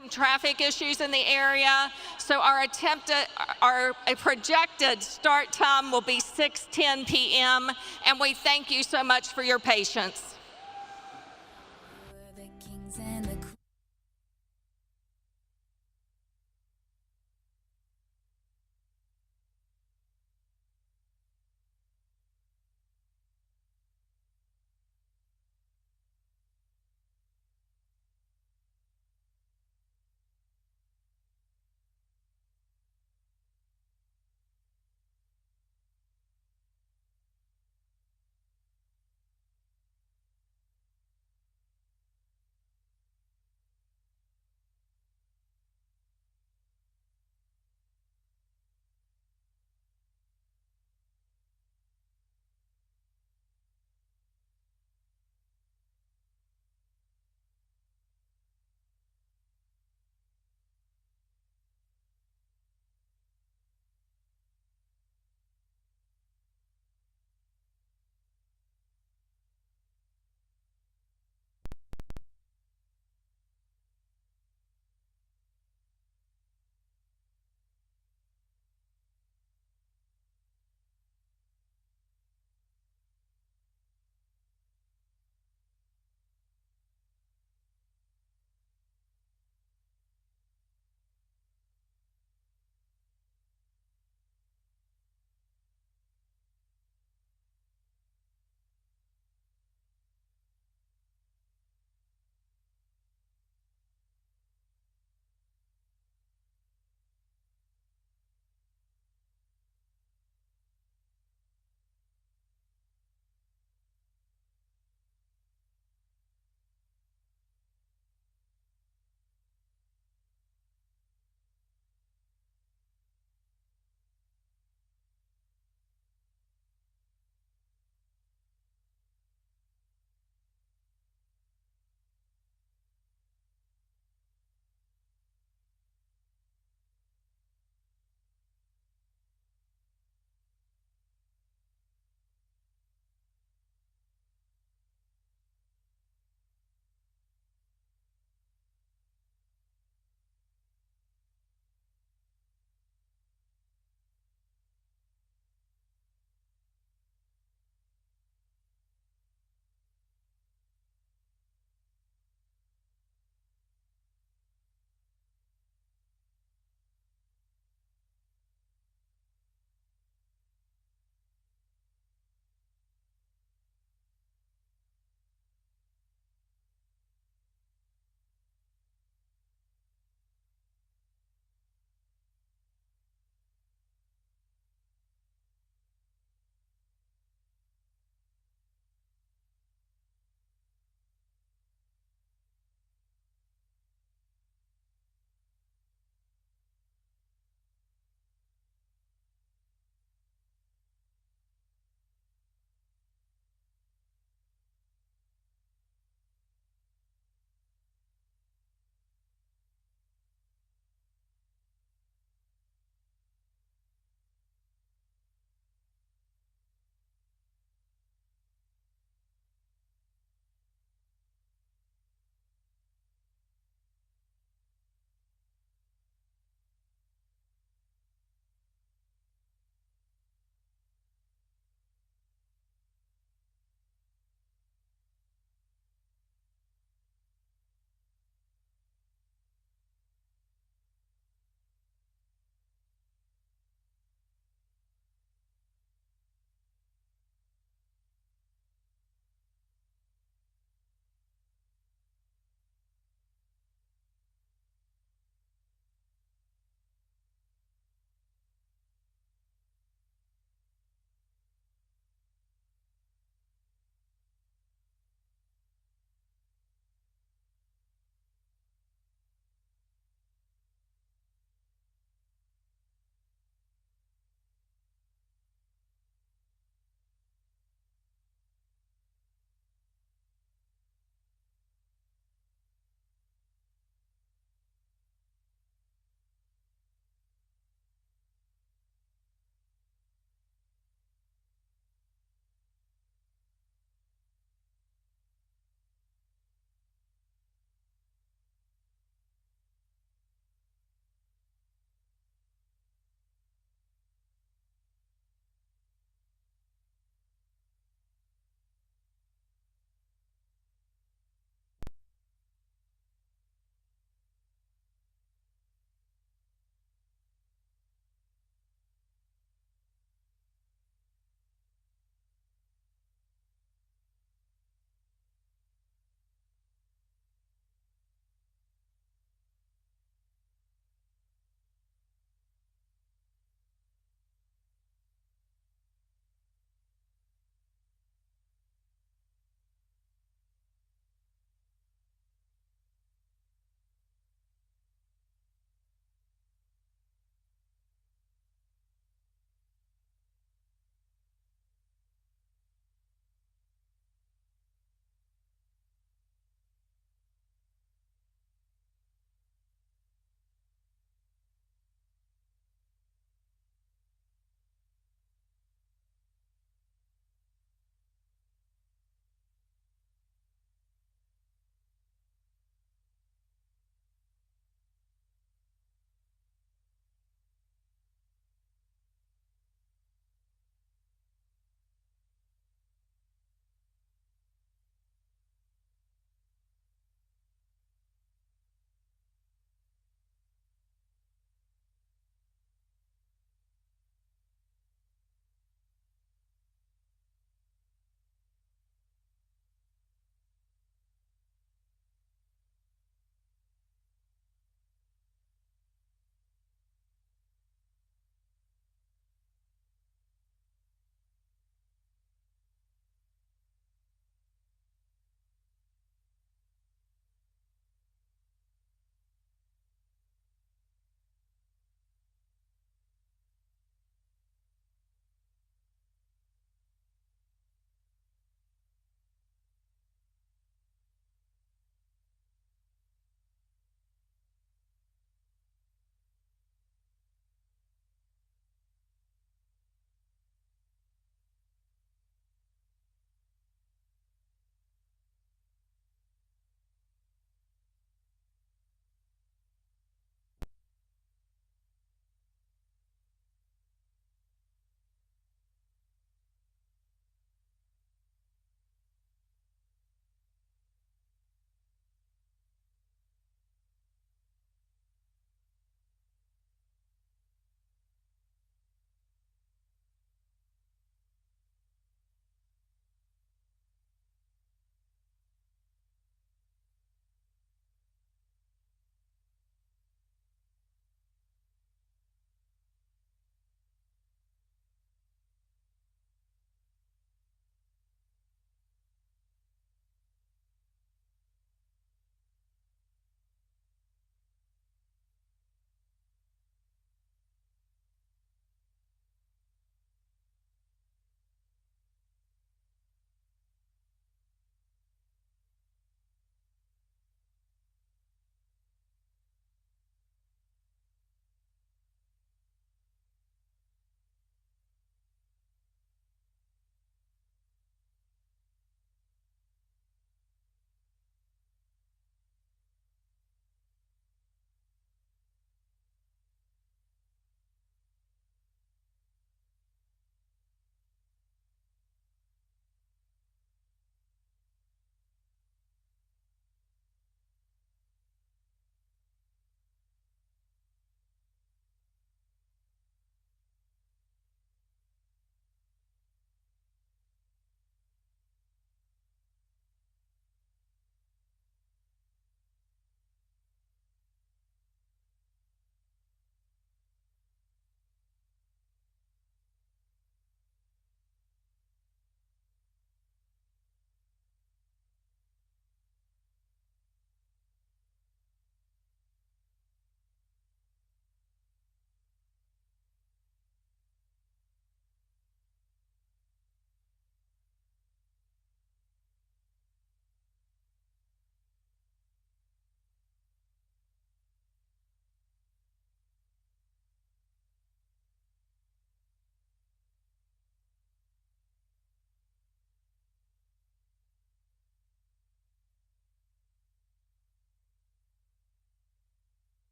some traffic issues in the area, so our projected start time will be 6:10 p.m., and we thank you so much for your patience.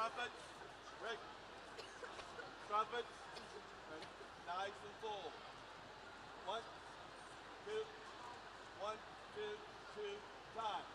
Trumpet. Rick. Trumpet. Nice and full. 1, 2, 1, 2, 2, time.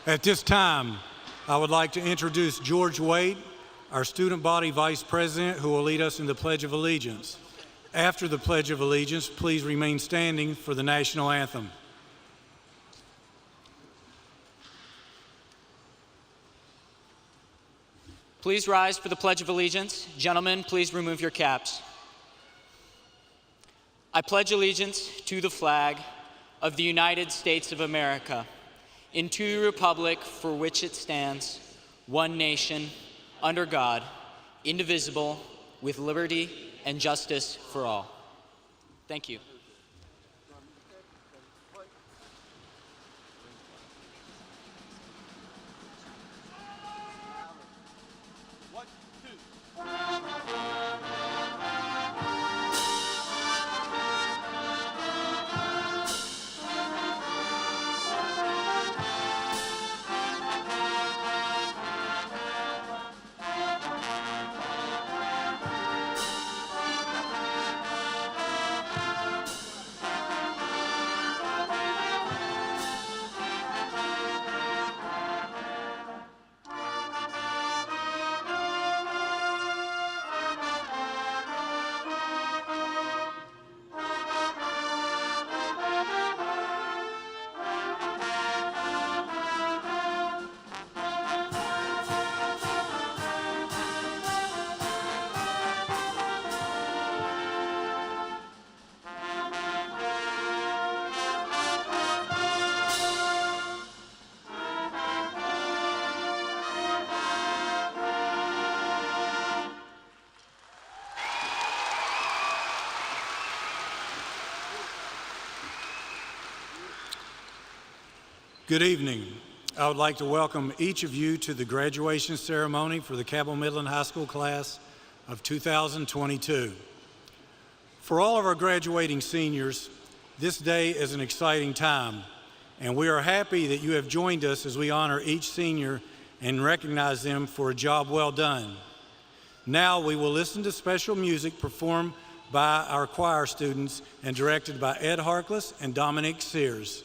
At this time, I would like to introduce George Wade, our student body vice president, who will lead us in the Pledge of Allegiance. After the Pledge of Allegiance, please remain standing for the national anthem. Please rise for the Pledge of Allegiance. Gentlemen, please remove your caps. I pledge allegiance to the flag of the United States of America and to the republic for which it stands, one nation, under God, indivisible, with liberty and justice for all. Thank you. One, two. Good evening. I would like to welcome each of you to the graduation ceremony for the Cabell Midland High School class of 2022. For all of our graduating seniors, this day is an exciting time, and we are happy that you have joined us as we honor each senior and recognize them for a job well done. Now we will listen to special music performed by our choir students and directed by Ed Harkless and Dominic Sears.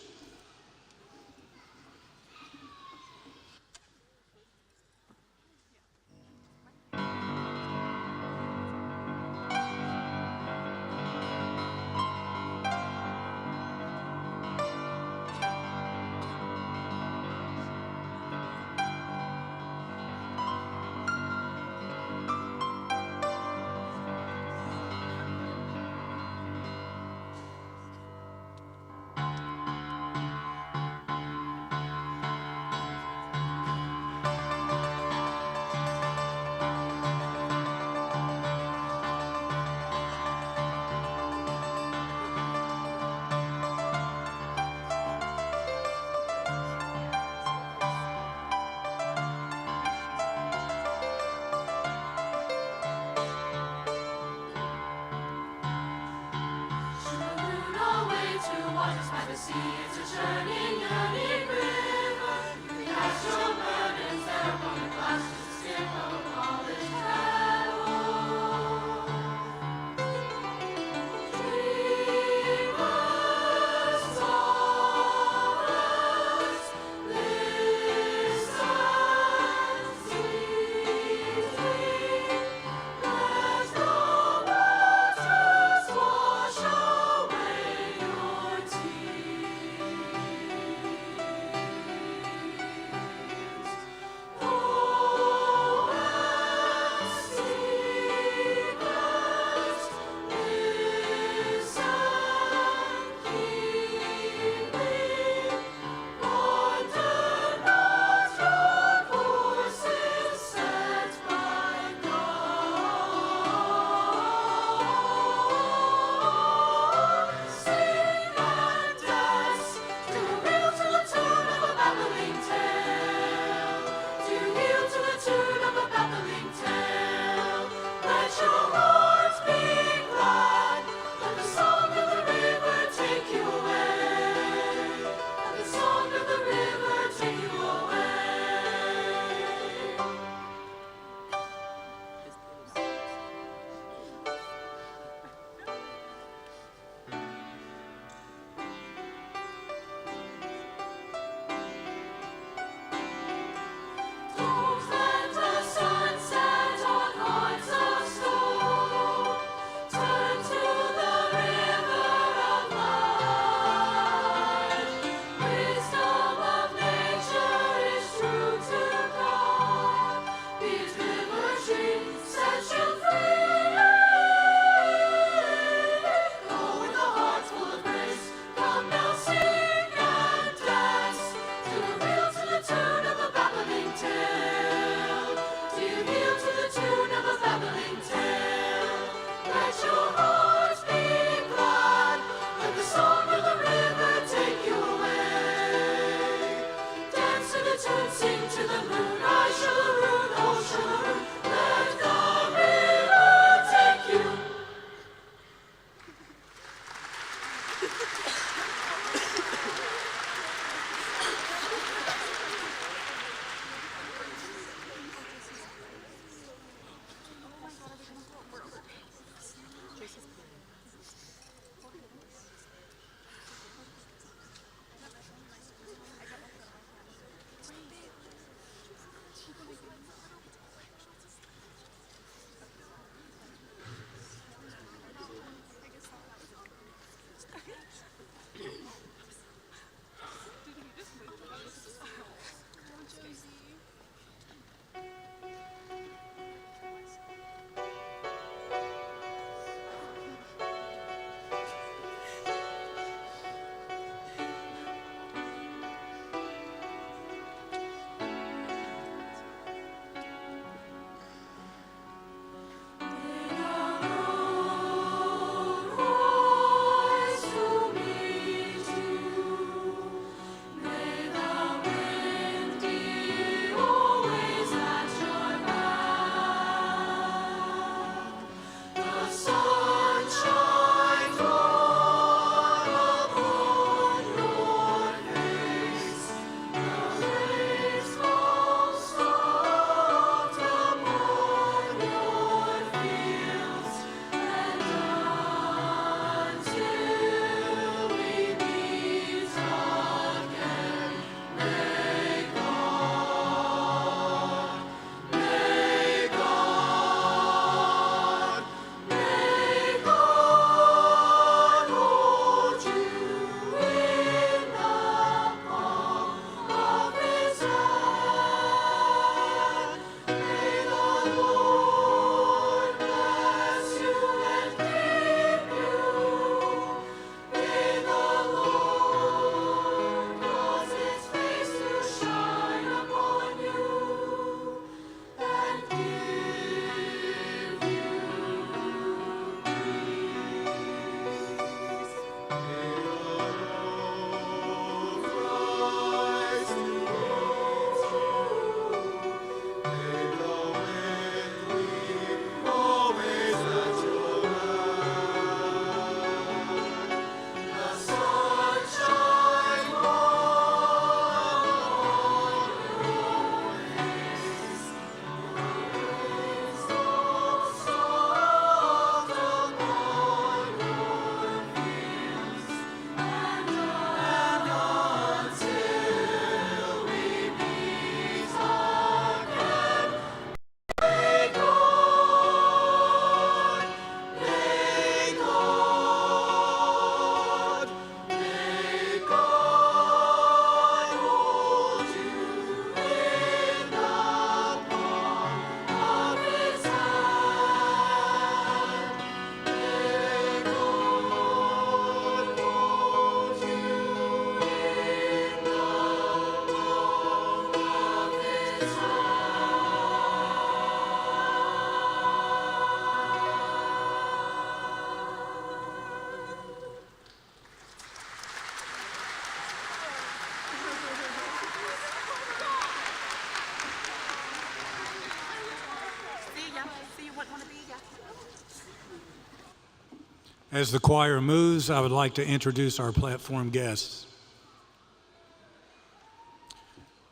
As the choir moves, I would like to introduce our platform guests.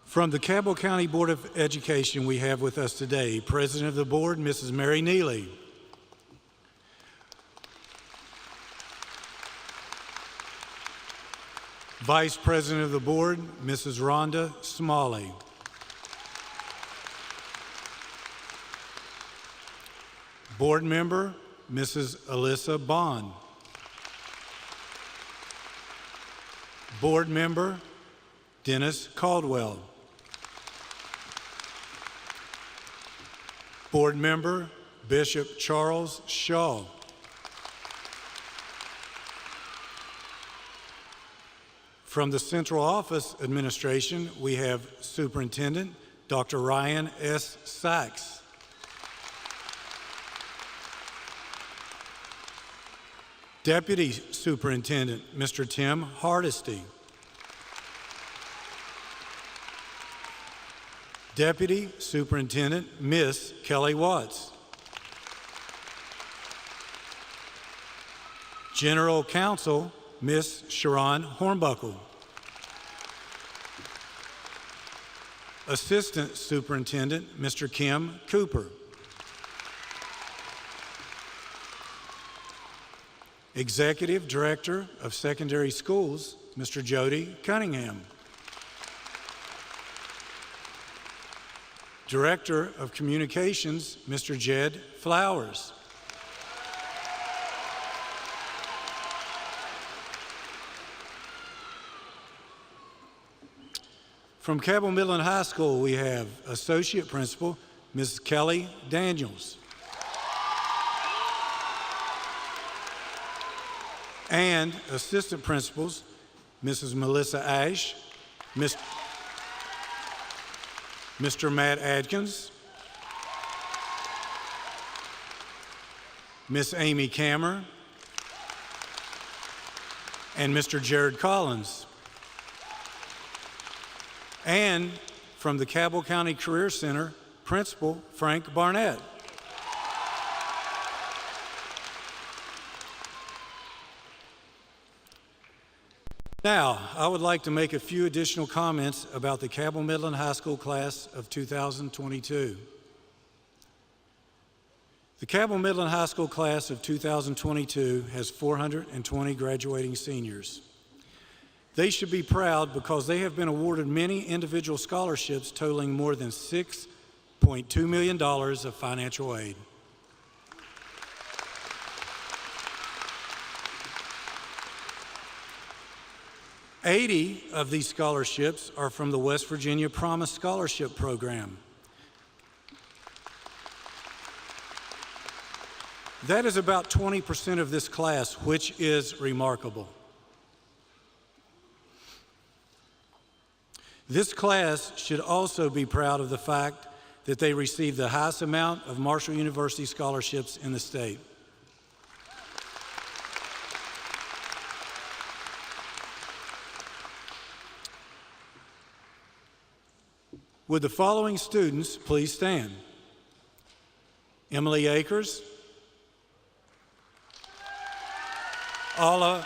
From the Cabell County Board of Education, we have with us today President of the Board, Mrs. Mary Neely. Vice President of the Board, Mrs. Rhonda Smalley. Board Member, Mrs. Alyssa Bond. Board Member, Dennis Caldwell. Board Member, Bishop Charles Shaw. From the Central Office Administration, we have Superintendent Dr. Ryan S. Sachs. Deputy Superintendent, Mr. Tim Hardesty. Deputy Superintendent, Miss Kelly Watts. General Counsel, Miss Sharon Hornbuckle. Assistant Superintendent, Mr. Kim Cooper. Executive Director of Secondary Schools, Mr. Jody Cunningham. Director of Communications, Mr. Jed Flowers. From Cabell Midland High School, we have Associate Principal, Ms. Kelly Daniels. And Assistant Principals, Mrs. Melissa Ash, Mr. Matt Adkins, Miss Amy Kammer, and Mr. Jared Collins. And from the Cabell County Career Center, Principal Frank Barnett. Now, I would like to make a few additional comments about the Cabell Midland High School class of 2022. The Cabell Midland High School class of 2022 has 420 graduating seniors. They should be proud because they have been awarded many individual scholarships totaling more than $6.2 million of financial aid. $80 of these scholarships are from the West Virginia Promise Scholarship Program. That is about 20% of this class, which is remarkable. This class should also be proud of the fact that they received the highest amount of Marshall University scholarships in the state. Would the following students please stand? Emily Akers, Ala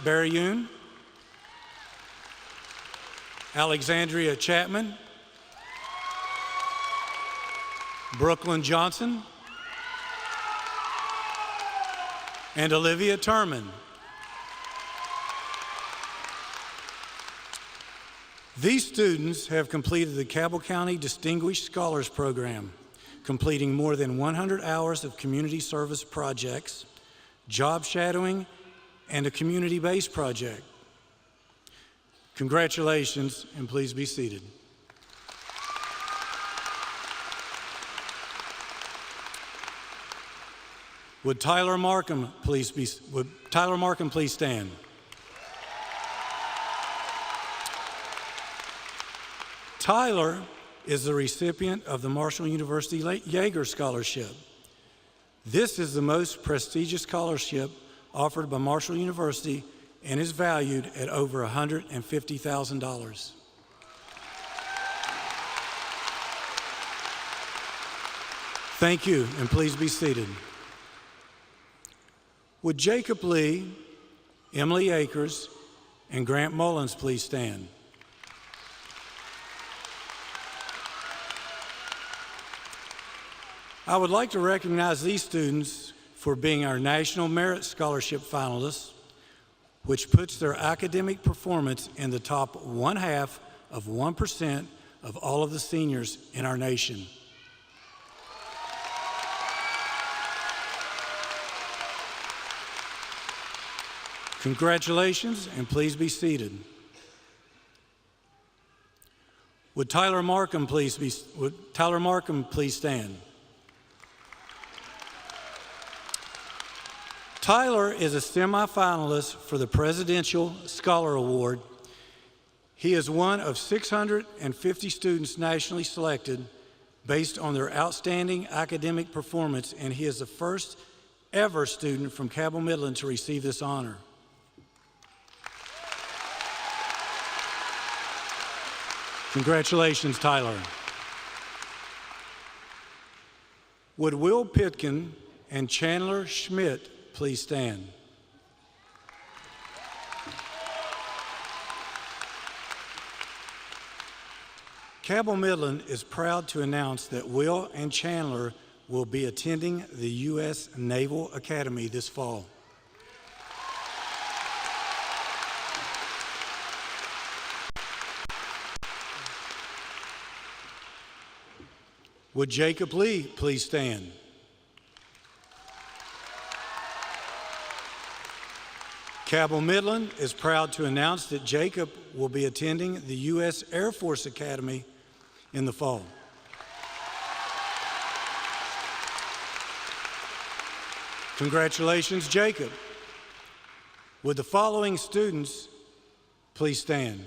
Berrioun, Alexandria Chapman, Brooklyn Johnson, and Olivia Turman. These students have completed the Cabell County Distinguished Scholars Program, completing more than 100 hours of community service projects, job shadowing, and a community-based project. Congratulations, and please be seated. Would Tyler Markham please stand? Tyler is the recipient of the Marshall University Yeager Scholarship. This is the most prestigious scholarship offered by Marshall University and is valued at over $150,000. Thank you, and please be seated. Would Jacob Lee, Emily Akers, and Grant Mullins please stand? I would like to recognize these students for being our National Merit Scholarship finalists, which puts their academic performance in the top 0.5% of all of the seniors in our nation. Congratulations, and please be seated. Would Tyler Markham please stand? Tyler is a semifinalist for the Presidential Scholar Award. He is one of 650 students nationally selected based on their outstanding academic performance, and he is the first ever student from Cabell Midland to receive this honor. Congratulations, Tyler. Would Will Pitkin and Chandler Schmidt please stand? Cabell Midland is proud to announce that Will and Chandler will be attending the U.S. Naval Academy this fall. Would Jacob Lee please stand? Cabell Midland is proud to announce that Jacob will be attending the U.S. Air Force Academy in the fall. Congratulations, Jacob. Would the following students please stand?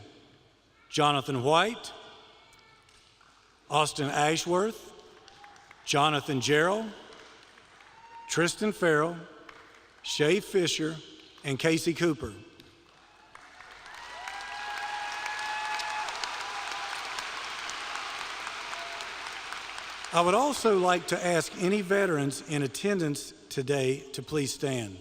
Jonathan White, Austin Ashworth, Jonathan Gerald, Tristan Farrell, Shay Fisher, and Casey Cooper. I would also like to ask any veterans in attendance today to please stand.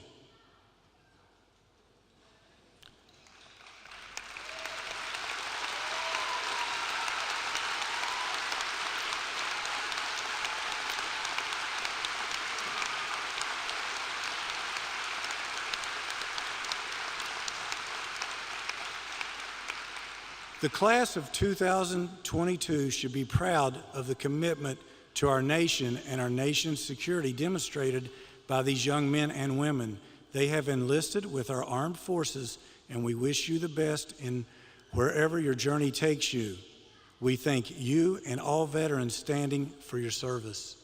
The class of 2022 should be proud of the commitment to our nation and our nation's security demonstrated by these young men and women. They have enlisted with our armed forces, and we wish you the best in wherever your journey takes you. We thank you and all veterans standing for your service.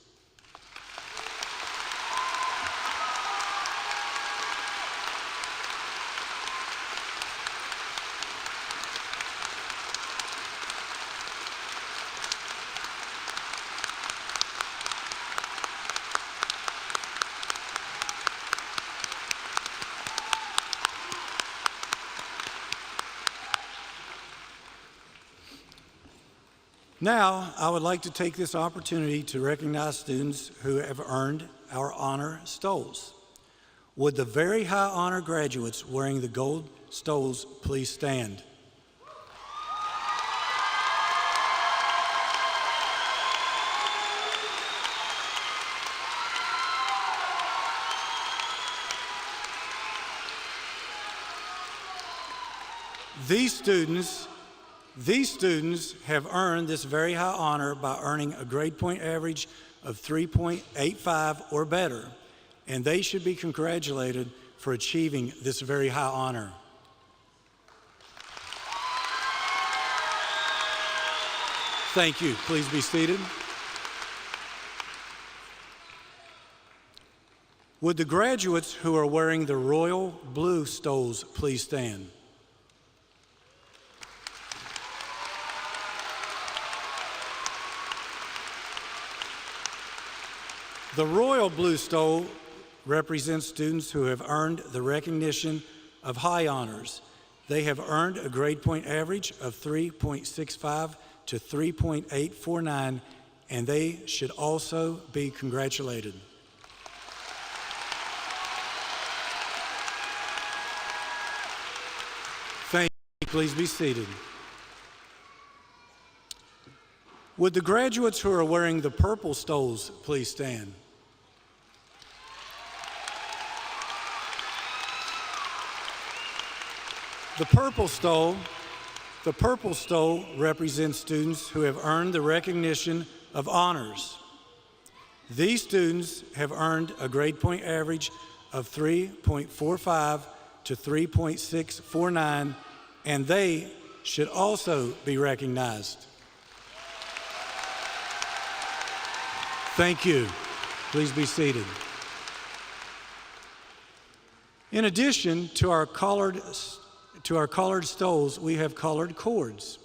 Now, I would like to take this opportunity to recognize students who have earned our honor stoles. Would the very high honor graduates wearing the gold stoles please stand? These students have earned this very high honor by earning a grade point average of 3.85 or better, and they should be congratulated for achieving this very high honor. Thank you. Please be seated. Would the graduates who are wearing the royal blue stoles please stand? The royal blue stole represents students who have earned the recognition of high honors. They have earned a grade point average of 3.65 to 3.849, and they should also be congratulated. Thank you. Please be seated. Would the graduates who are wearing the purple stoles please stand? The purple stole represents students who have earned the recognition of honors. These students have earned a grade point average of 3.45 to 3.649, and they should also be recognized. Thank you. Please be seated. In addition to our collared stoles, we have collared cords.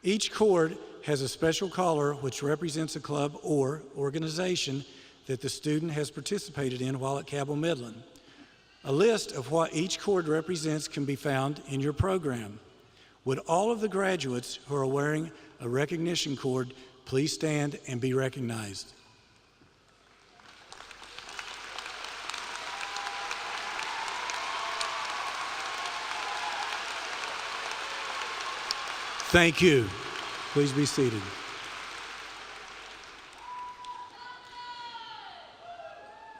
Each cord has a special collar which represents a club or organization that the student has participated in while at Cabell Midland. A list of what each cord represents can be found in your program. Would all of the graduates who are wearing a recognition cord please stand and be recognized? Thank you. Please be seated.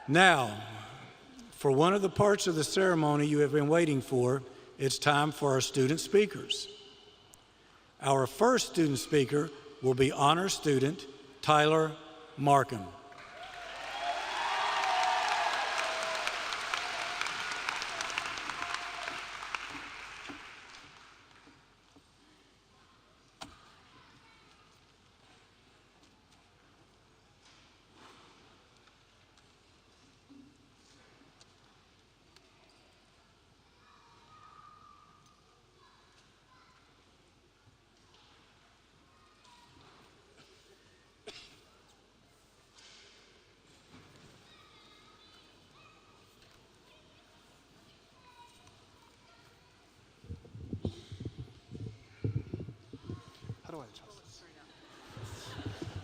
Now, for one of the parts of the ceremony you have been waiting for, it's time for our student speakers. Our first student speaker will be honor student Tyler Markham.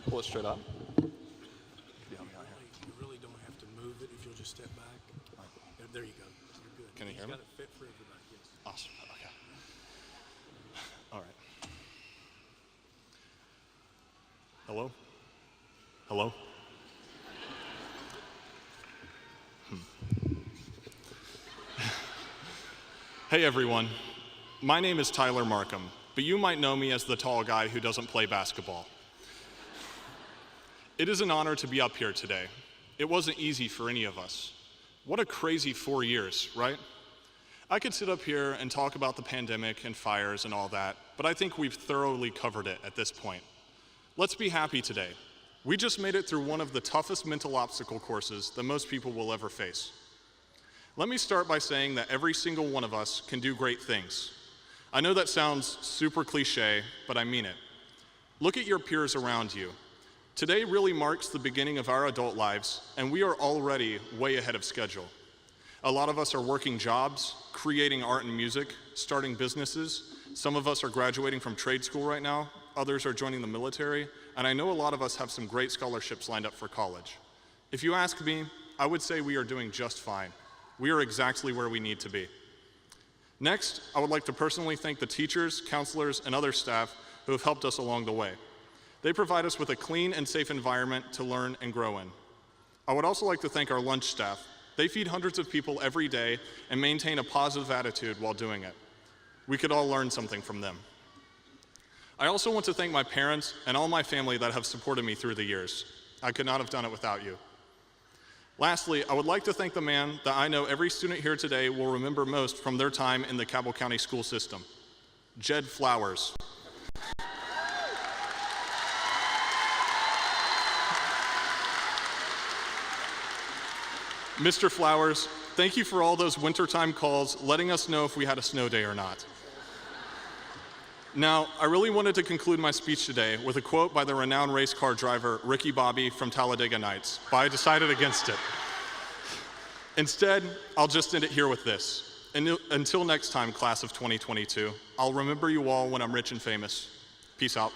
Pull it straight up. You really don't have to move it if you'll just step back. There you go. You're good. Can you hear me? Got it fit for everybody. Yes. Awesome. Okay. All right. Hello? Hello? Hey everyone. My name is Tyler Markham, but you might know me as the tall guy who doesn't play basketball. It is an honor to be up here today. It wasn't easy for any of us. What a crazy 4 years, right? I could sit up here and talk about the pandemic and fires and all that, but I think we've thoroughly covered it at this point. Let's be happy today. We just made it through one of the toughest mental obstacle courses that most people will ever face. Let me start by saying that every single one of us can do great things. I know that sounds super cliche, but I mean it. Look at your peers around you. Today really marks the beginning of our adult lives, and we are already way ahead of schedule. A lot of us are working jobs, creating art and music, starting businesses. Some of us are graduating from trade school right now. Others are joining the military, and I know a lot of us have some great scholarships lined up for college. If you ask me, I would say we are doing just fine. We are exactly where we need to be. Next, I would like to personally thank the teachers, counselors, and other staff who have helped us along the way. They provide us with a clean and safe environment to learn and grow in. I would also like to thank our lunch staff. They feed hundreds of people every day and maintain a positive attitude while doing it. We could all learn something from them. I also want to thank my parents and all my family that have supported me through the years. I could not have done it without you. Lastly, I would like to thank the man that I know every student here today will remember most from their time in the Cabell County school system, Jed Flowers. Mr. Flowers, thank you for all those wintertime calls letting us know if we had a snow day or not. Now, I really wanted to conclude my speech today with a quote by the renowned race car driver Ricky Bobby from Talladega Nights, but I decided against it. Instead, I'll just end it here with this. Until next time, class of 2022, I'll remember you all when I'm rich and famous. Peace out.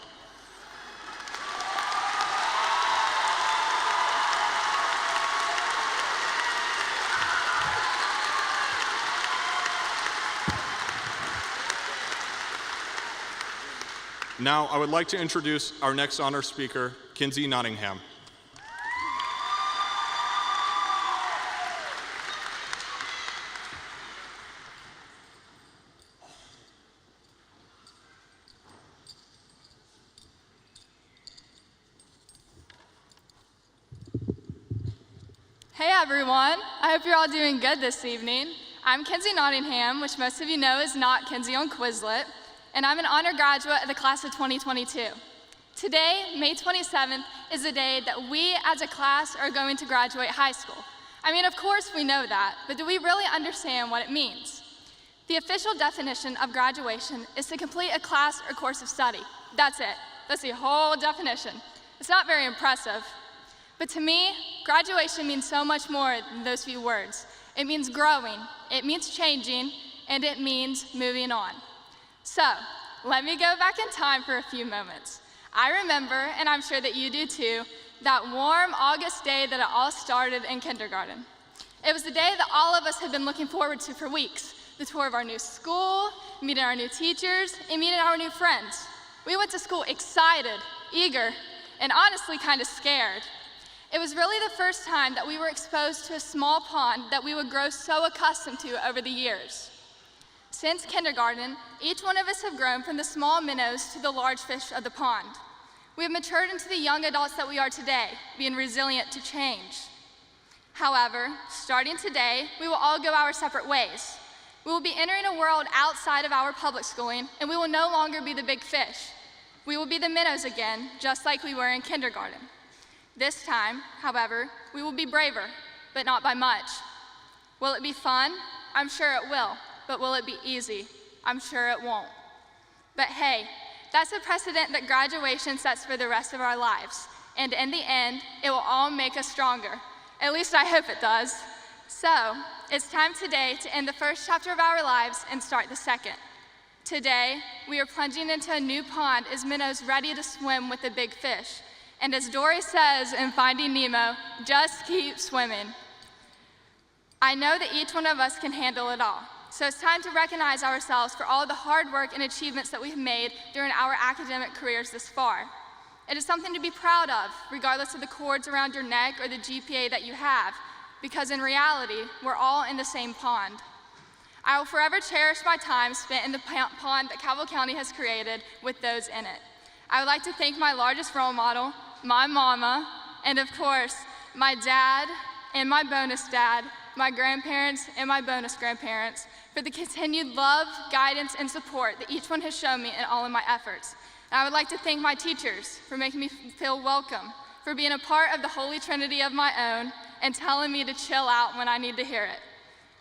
Now, I would like to introduce our next honor speaker, Kinsey Nottingham. Hey everyone, I hope you're all doing good this evening. I'm Kinsey Nottingham, which most of you know is not Kinsey on Quizlet, and I'm an honor graduate of the class of 2022. Today, May 27th, is the day that we as a class are going to graduate high school. I mean, of course we know that, but do we really understand what it means? The official definition of graduation is to complete a class or course of study. That's it. That's the whole definition. It's not very impressive. But to me, graduation means so much more than those few words. It means growing, it means changing, and it means moving on. So, let me go back in time for a few moments. I remember, and I'm sure that you do too, that warm August day that it all started in kindergarten. It was the day that all of us had been looking forward to for weeks. The tour of our new school, meeting our new teachers, and meeting our new friends. We went to school excited, eager, and honestly kind of scared. It was really the first time that we were exposed to a small pond that we would grow so accustomed to over the years. Since kindergarten, each one of us have grown from the small minnows to the large fish of the pond. We have matured into the young adults that we are today, being resilient to change. However, starting today, we will all go our separate ways. We will be entering a world outside of our public schooling, and we will no longer be the big fish. We will be the minnows again, just like we were in kindergarten. This time, however, we will be braver, but not by much. Will it be fun? I'm sure it will. But will it be easy? I'm sure it won't. But hey, that's a precedent that graduation sets for the rest of our lives. And in the end, it will all make us stronger. At least I hope it does. So, it's time today to end the first chapter of our lives and start the second. Today, we are plunging into a new pond as minnows ready to swim with the big fish. And as Dory says in Finding Nemo, just keep swimming. I know that each one of us can handle it all. So it's time to recognize ourselves for all the hard work and achievements that we've made during our academic careers this far. It is something to be proud of, regardless of the cords around your neck or the GPA that you have, because in reality, we're all in the same pond. I will forever cherish my time spent in the pond that Cabell County has created with those in it. I would like to thank my largest role model, my mama, and of course, my dad and my bonus dad, my grandparents and my bonus grandparents, for the continued love, guidance, and support that each one has shown me in all of my efforts. And I would like to thank my teachers for making me feel welcome, for being a part of the Holy Trinity of my own, and telling me to chill out when I need to hear it.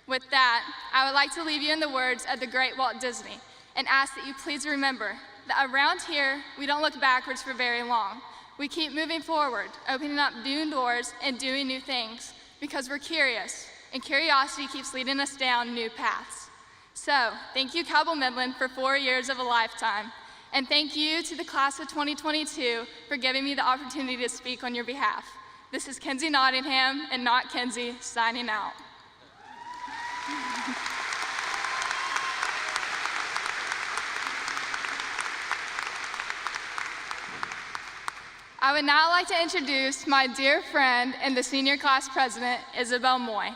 With that, I would like to leave you in the words of the great Walt Disney, and ask that you please remember that around here, we don't look backwards for very long. We keep moving forward, opening up new doors and doing new things, because we're curious, and curiosity keeps leading us down new paths. So, thank you, Cabell Midland, for 4 years of a lifetime. And thank you to the class of 2022 for giving me the opportunity to speak on your behalf. This is Kenzie Nottingham, and not Kenzie, signing out. I would now like to introduce my dear friend and the senior class president, Isabel Moy.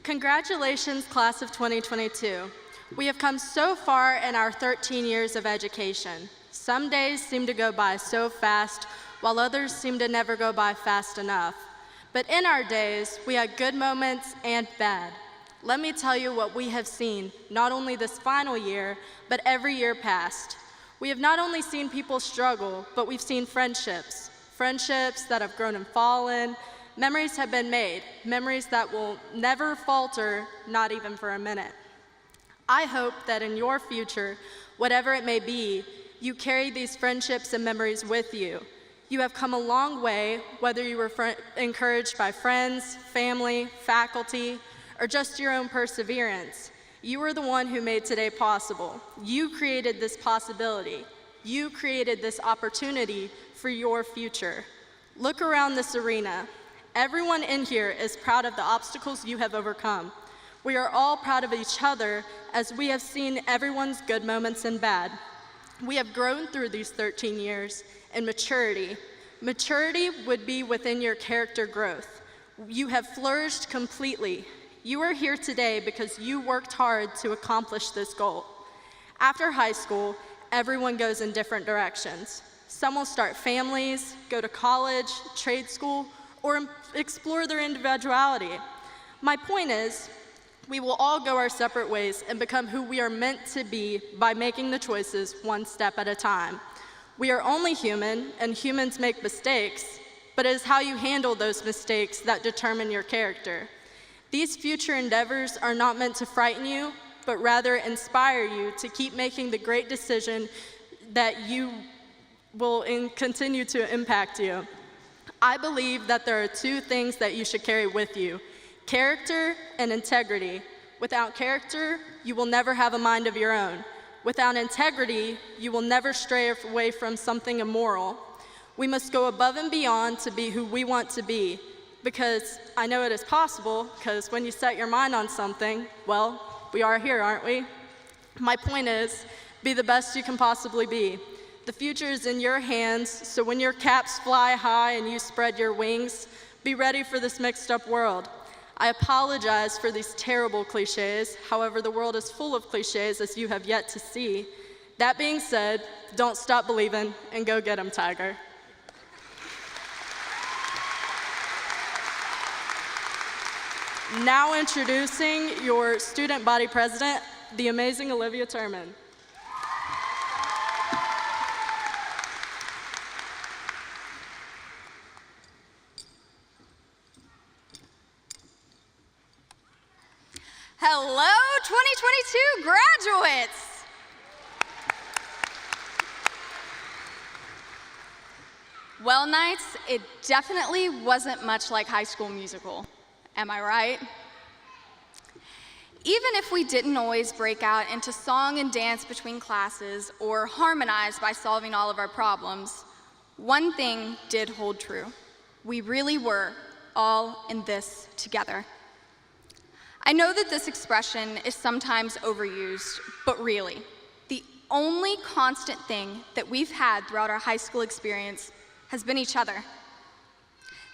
Congratulations, class of 2022. We have come so far in our 13 years of education. Some days seem to go by so fast, while others seem to never go by fast enough. But in our days, we had good moments and bad. Let me tell you what we have seen, not only this final year, but every year past. We have not only seen people struggle, but we've seen friendships. Friendships that have grown and fallen. Memories have been made, memories that will never falter, not even for a minute. I hope that in your future, whatever it may be, you carry these friendships and memories with you. You have come a long way, whether you were encouraged by friends, family, faculty, or just your own perseverance. You were the one who made today possible. You created this possibility. You created this opportunity for your future. Look around this arena. Everyone in here is proud of the obstacles you have overcome. We are all proud of each other as we have seen everyone's good moments and bad. We have grown through these 13 years in maturity. Maturity would be within your character growth. You have flourished completely. You are here today because you worked hard to accomplish this goal. After high school, everyone goes in different directions. Some will start families, go to college, trade school, or explore their individuality. My point is, we will all go our separate ways and become who we are meant to be by making the choices one step at a time. We are only human, and humans make mistakes, but it is how you handle those mistakes that determine your character. These future endeavors are not meant to frighten you, but rather inspire you to keep making the great decision that you will continue to impact you. I believe that there are two things that you should carry with you: character and integrity. Without character, you will never have a mind of your own. Without integrity, you will never stray away from something immoral. We must go above and beyond to be who we want to be. because I know it is possible, because when you set your mind on something, well, we are here, aren't we? My point is, be the best you can possibly be. The future is in your hands, so when your caps fly high and you spread your wings, be ready for this mixed up world. I apologize for these terrible cliches. However, the world is full of cliches as you have yet to see. That being said, don't stop believing and go get 'em, Tiger. Now introducing your student body president, the amazing Olivia Turman. Hello, 2022 graduates! Well, Knights, it definitely wasn't much like High School Musical. Am I right? Even if we didn't always break out into song and dance between classes or harmonize by solving all of our problems, one thing did hold true. We really were all in this together. I know that this expression is sometimes overused, but really, the only constant thing that we've had throughout our high school experience has been each other.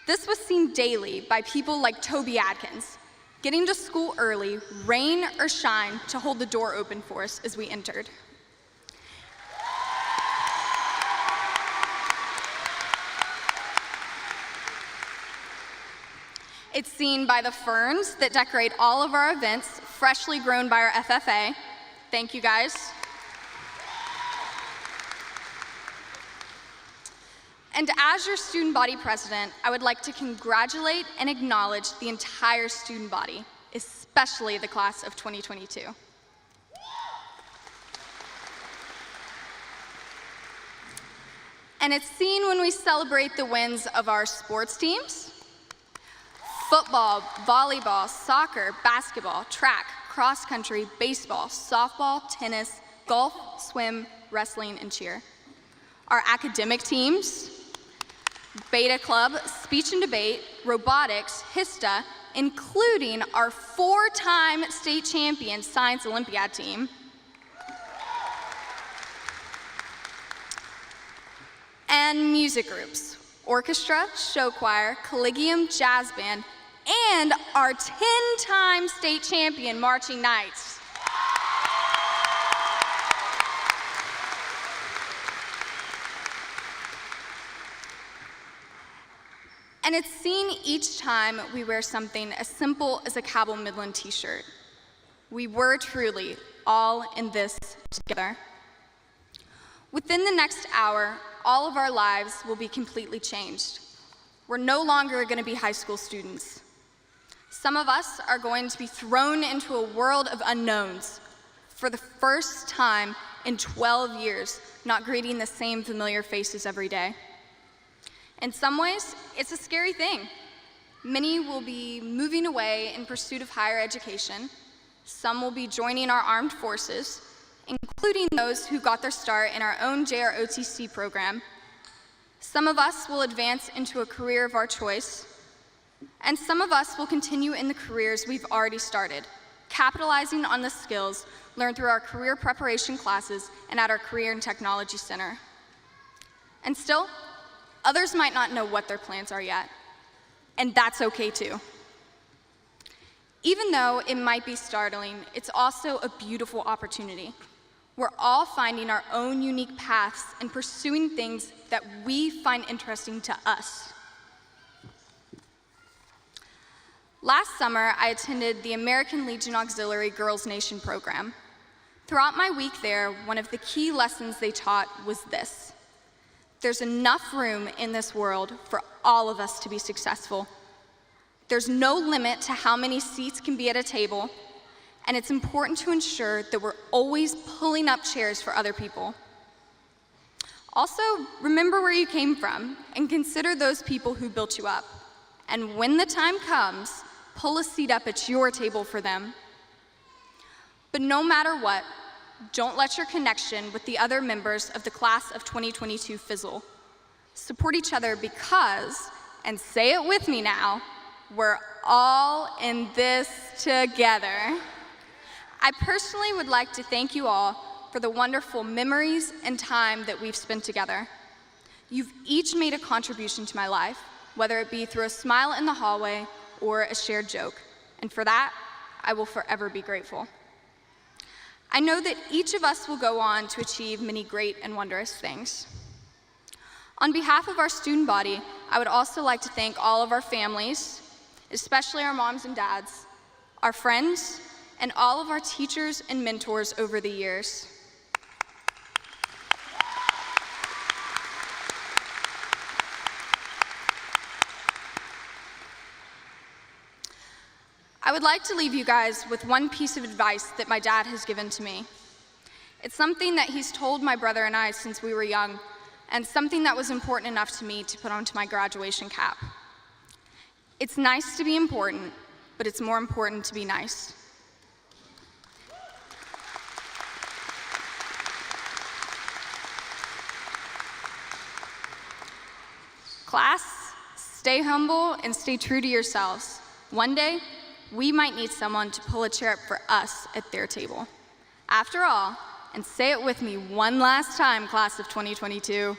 This was seen daily by people like Toby Adkins, getting to school early, rain or shine, to hold the door open for us as we entered. It's seen by the ferns that decorate all of our events, freshly grown by our FFA. Thank you, guys. And as your student body president, I would like to congratulate and acknowledge the entire student body, especially the class of 2022. And it's seen when we celebrate the wins of our sports teams: football, volleyball, soccer, basketball, track, cross country, baseball, softball, tennis, golf, swim, wrestling, and cheer. Our academic teams: Beta Club, speech and debate, robotics, HISTA, including our 4-time state champion Science Olympiad team. And music groups: orchestra, show choir, collegium, jazz band, and our 10-time state champion Marching Knights. And it's seen each time we wear something as simple as a Cabell Midland t-shirt. We were truly all in this together. Within the next hour, all of our lives will be completely changed. We're no longer going to be high school students. Some of us are going to be thrown into a world of unknowns for the first time in 12 years, not greeting the same familiar faces every day. In some ways, it's a scary thing. Many will be moving away in pursuit of higher education. Some will be joining our armed forces, including those who got their start in our own JROTC program. Some of us will advance into a career of our choice, and some of us will continue in the careers we've already started, capitalizing on the skills learned through our career preparation classes and at our Career and Technology Center. And still, others might not know what their plans are yet, and that's okay too. Even though it might be startling, it's also a beautiful opportunity. We're all finding our own unique paths and pursuing things that we find interesting to us. Last summer, I attended the American Legion Auxiliary Girls Nation program. Throughout my week there, one of the key lessons they taught was this: there's enough room in this world for all of us to be successful. There's no limit to how many seats can be at a table, and it's important to ensure that we're always pulling up chairs for other people. Also, remember where you came from and consider those people who built you up. And when the time comes, pull a seat up at your table for them. But no matter what, don't let your connection with the other members of the class of 2022 fizzle. Support each other because, and say it with me now, We're all in this together. I personally would like to thank you all for the wonderful memories and time that we've spent together. You've each made a contribution to my life, whether it be through a smile in the hallway or a shared joke, and for that, I will forever be grateful. I know that each of us will go on to achieve many great and wondrous things. On behalf of our student body, I would also like to thank all of our families, especially our moms and dads, our friends, and all of our teachers and mentors over the years. I would like to leave you guys with one piece of advice that my dad has given to me. It's something that he's told my brother and I since we were young, and something that was important enough to me to put onto my graduation cap. It's nice to be important, but it's more important to be nice. Class, stay humble and stay true to yourselves. One day, we might need someone to pull a chair up for us at their table. After all, and say it with me one last time, class of 2022,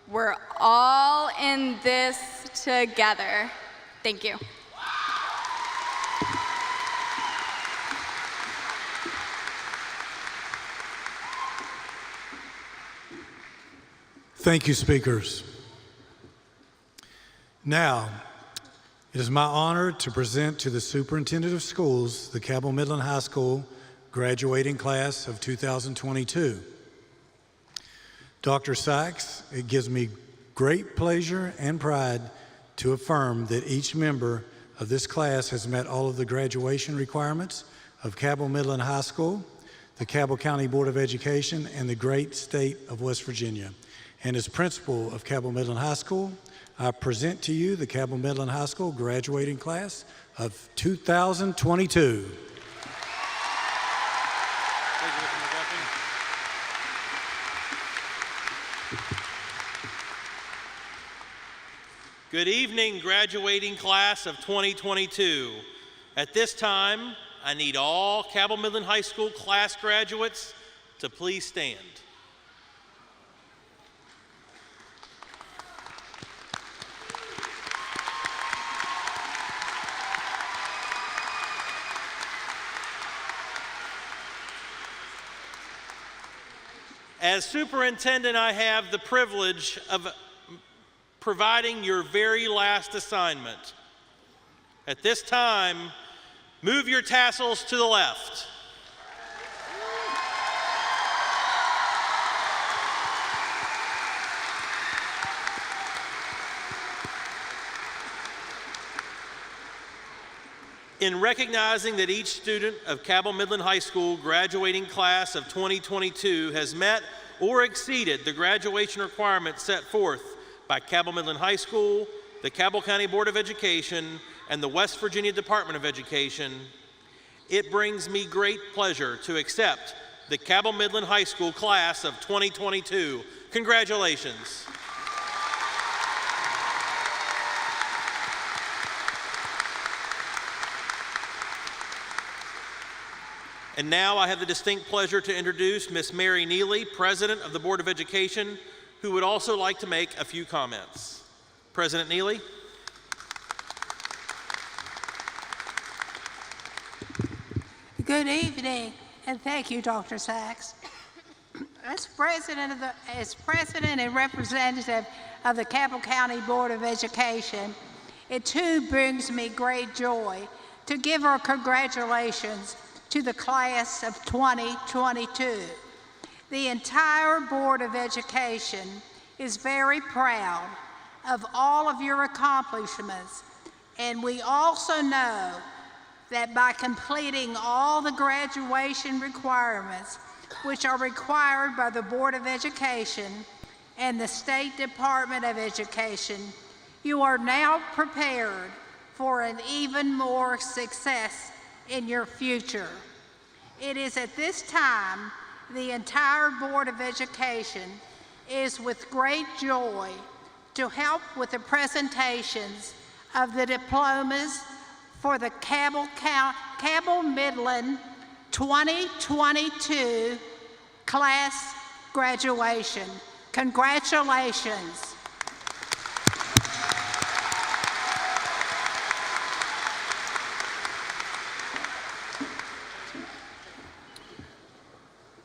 we're all in this together. Thank you. Thank you, speakers. Now, it is my honor to present to the Superintendent of Schools the Cabell Midland High School graduating class of 2022. Dr. Sykes, it gives me great pleasure and pride to affirm that each member of this class has met all of the graduation requirements of Cabell Midland High School, the Cabell County Board of Education, and the great state of West Virginia. And as principal of Cabell Midland High School, I present to you the Cabell Midland High School graduating class of 2022. Good evening, graduating class of 2022. At this time, I need all Cabell Midland High School class graduates to please stand. As superintendent, I have the privilege of providing your very last assignment. At this time, move your tassels to the left. In recognizing that each student of Cabell Midland High School graduating class of 2022 has met or exceeded the graduation requirements set forth by Cabell Midland High School, the Cabell County Board of Education, and the West Virginia Department of Education, it brings me great pleasure to accept the Cabell Midland High School class of 2022. Congratulations. And now I have the distinct pleasure to introduce Ms. Mary Neely, President of the Board of Education, who would also like to make a few comments. President Neely. Good evening, and thank you, Dr. Sykes. As president and representative of the Cabell County Board of Education, it too brings me great joy to give our congratulations to the class of 2022. The entire Board of Education is very proud of all of your accomplishments, and we also know that by completing all the graduation requirements, which are required by the Board of Education and the State Department of Education, you are now prepared for an even more success in your future. It is at this time the entire Board of Education is with great joy to help with the presentations of the diplomas for the Cabell Midland 2022 class graduation. Congratulations.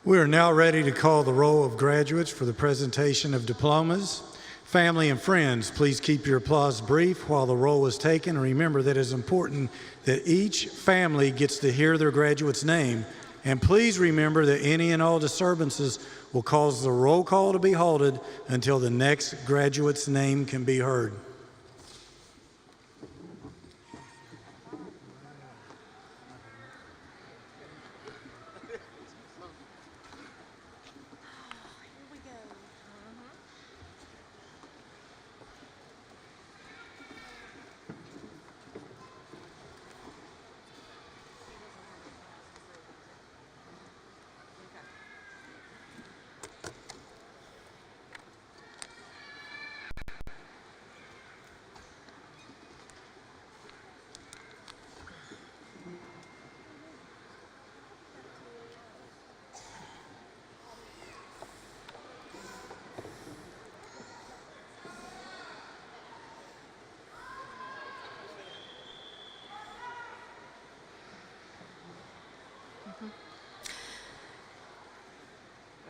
We are now ready to call the roll of graduates for the presentation of diplomas. Family and friends, please keep your applause brief while the roll is taken, and remember that it is important that each family gets to hear their graduate's name. And please remember that any and all disturbances will cause the roll call to be halted until the next graduate's name can be heard.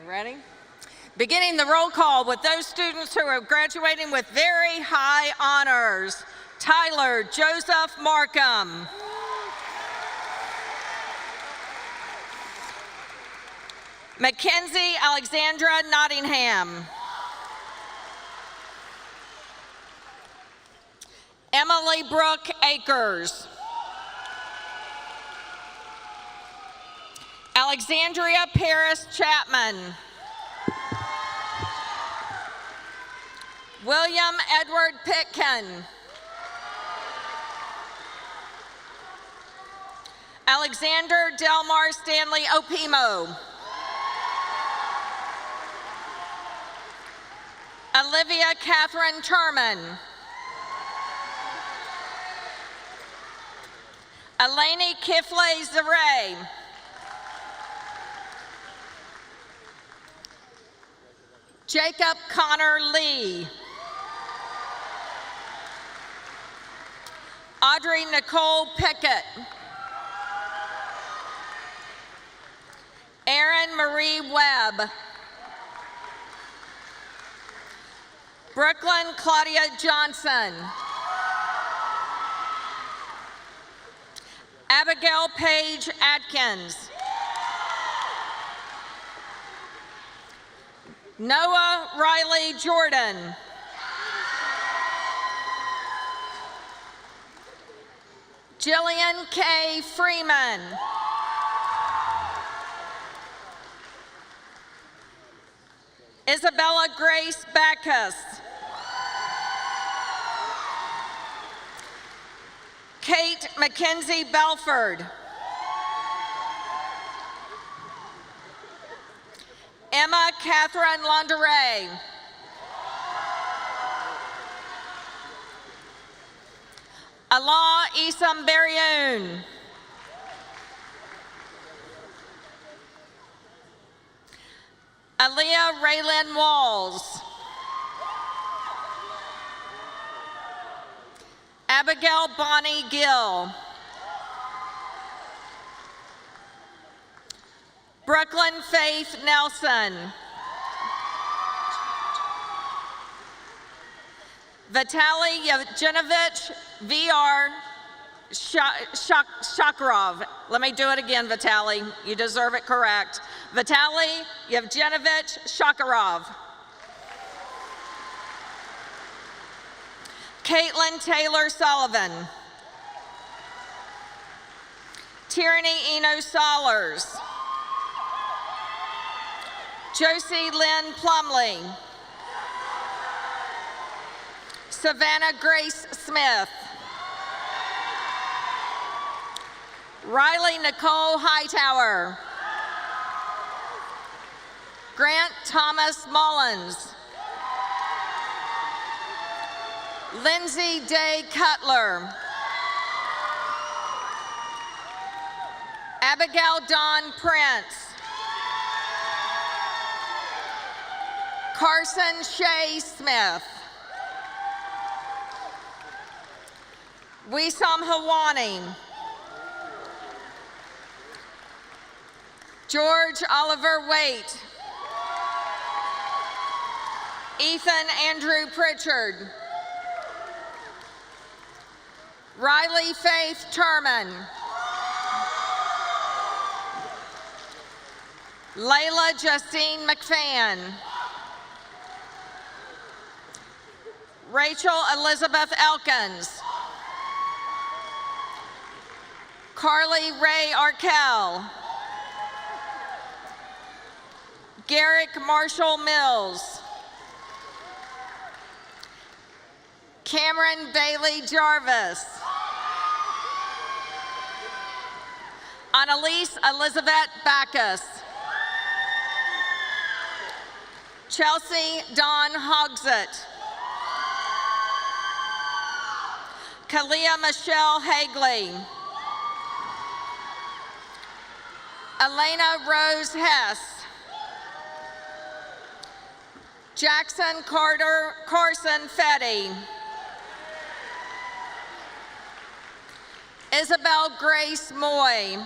Ready? Beginning the roll call with those students who are graduating with very high honors. Tyler Joseph Markham. Mackenzie Alexandra Nottingham. Emily Brooke Akers. Alexandria Paris Chapman. William Edward Pitkin. Alexander Delmar Stanley Opimo. Olivia Catherine Turman. Eleni Kifle Zaray. Jacob Connor Lee. Audrey Nicole Pickett. Erin Marie Webb. Brooklyn Claudia Johnson. Abigail Paige Atkins. Noah Riley Jordan. Jillian K. Freeman. Isabella Grace Backus. Kate Mackenzie Belford. Emma Catherine Londeray. Allah Isam Berrioun. Aaliyah Raylyn Walls. Abigail Bonnie Gill. Brooklyn Faith Nelson. Vitaly Yevgenovich VR Shakarov. Let me do it again, Vitaly. You deserve it correct. Vitaly Yevgenovich Shakarov. Caitlin Taylor Sullivan. Tierney Eno Solers. Josie Lynn Plumley. Savannah Grace Smith. Riley Nicole Hightower. Grant Thomas Mullins. Lindsay Day Cutler. Abigail Dawn Prince. Carson Shay Smith. Wisam Hawani. George Oliver Waite. Ethan Andrew Pritchard. Riley Faith Turman. Layla Justine McFan. Rachel Elizabeth Elkins. Carly Ray Arkell. Garrick Marshall Mills. Cameron Bailey Jarvis. Annalise Elizabeth Backus. Chelsea Dawn Hogsett. Kalia Michelle Hagley. Elena Rose Hess. Jackson Carson Fetty. Isabel Grace Moy.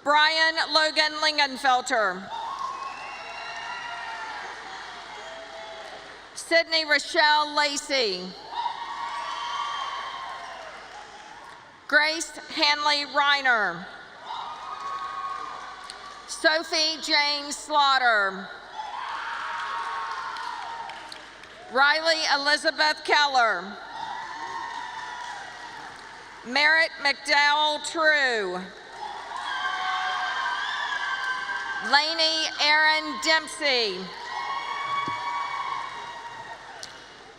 Brian Logan Lingenfelter. Sydney Rochelle Lacey. Grace Hanley Reiner. Sophie Jane Slaughter. Riley Elizabeth Keller. Merritt McDowell True. Lainey Aaron Dempsey.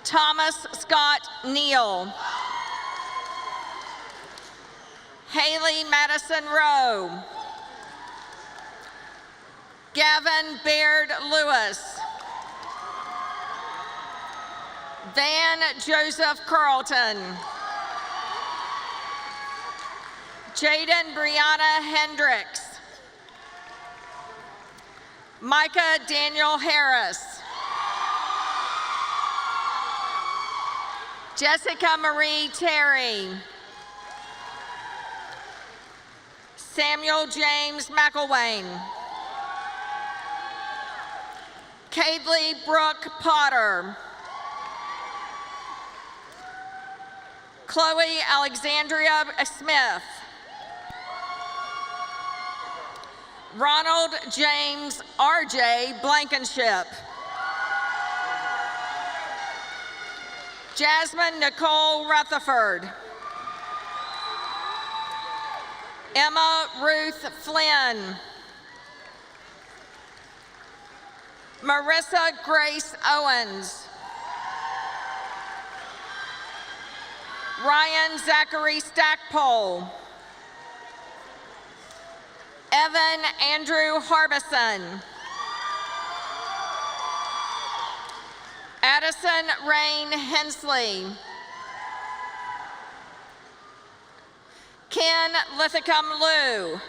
Thomas Scott Neal. Haley Madison Rowe. Gavin Baird Lewis. Van Joseph Carlton. Jaden Brianna Hendricks. Micah Daniel Harris. Jessica Marie Terry. Samuel James McElwain. Cadley Brooke Potter. Chloe Alexandria Smith. Ronald James R.J. Blankenship. Jasmine Nicole Rutherford. Emma Ruth Flynn. Marissa Grace Owens. Ryan Zachary Stackpole. Evan Andrew Harbison. Addison Rain Hensley. Ken Lithicum Liu.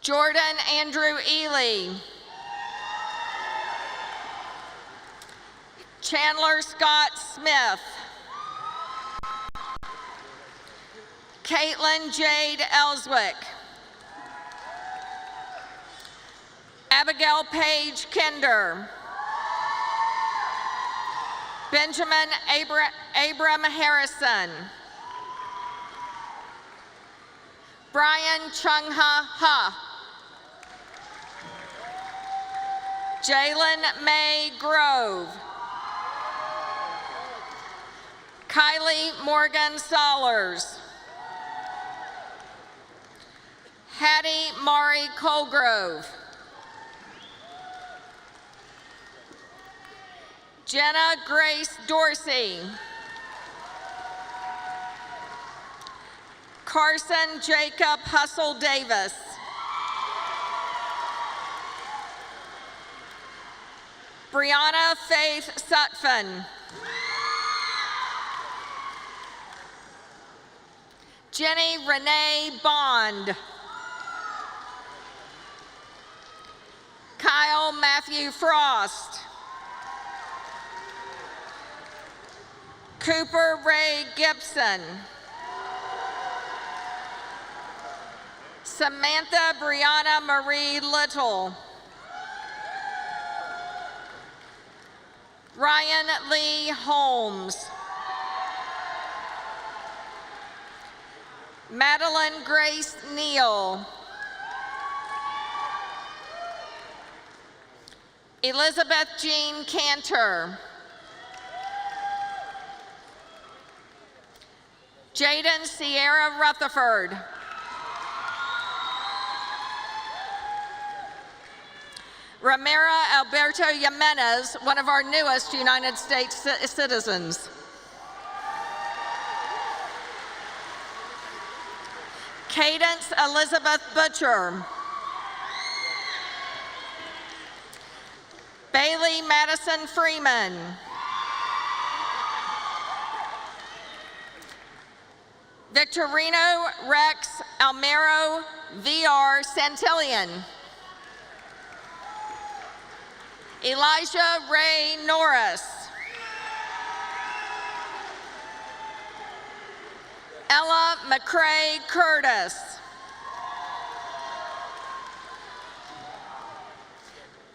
Jordan Andrew Ely. Chandler Scott Smith. Caitlin Jade Ellswick. Abigail Paige Kinder. Benjamin Abram Harrison. Brian Chung Ha Ha. Jalen May Grove. Kylie Morgan Sollers. Hattie Mari Colgrove. Jenna Grace Dorsey. Carson Jacob Hustle Davis. Brianna Faith Sutphin. Jenny Renee Bond. Kyle Matthew Frost. Cooper Ray Gibson. Samantha Brianna Marie Little. Ryan Lee Holmes. Madeline Grace Neal. Elizabeth Jean Cantor. Jaden Sierra Rutherford. Ramira Alberto Jimenez, one of our newest United States citizens. Cadence Elizabeth Butcher. Bailey Madison Freeman. Victorino Rex Almero VR Santillion. Elijah Ray Norris. Ella McCrae Curtis.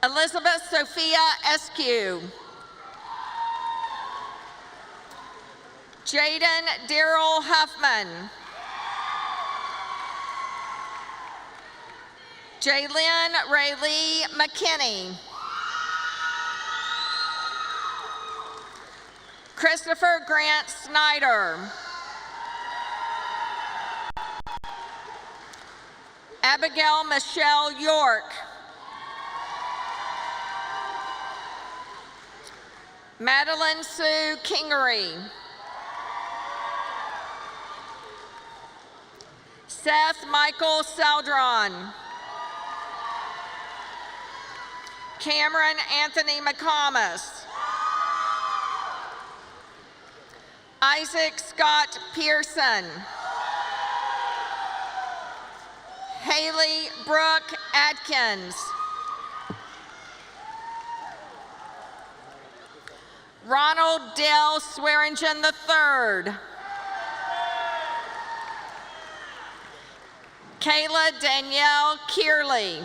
Elizabeth Sophia Eskew. Jaden Daryl Huffman. Jaylyn Raylee McKinney. Christopher Grant Snyder. Abigail Michelle York. Madeline Sue Kingery. Seth Michael Seldron. Cameron Anthony McComas. Isaac Scott Pearson. Haley Brooke Adkins. Ronald Dale Swearingen III. Kayla Danielle Kearley.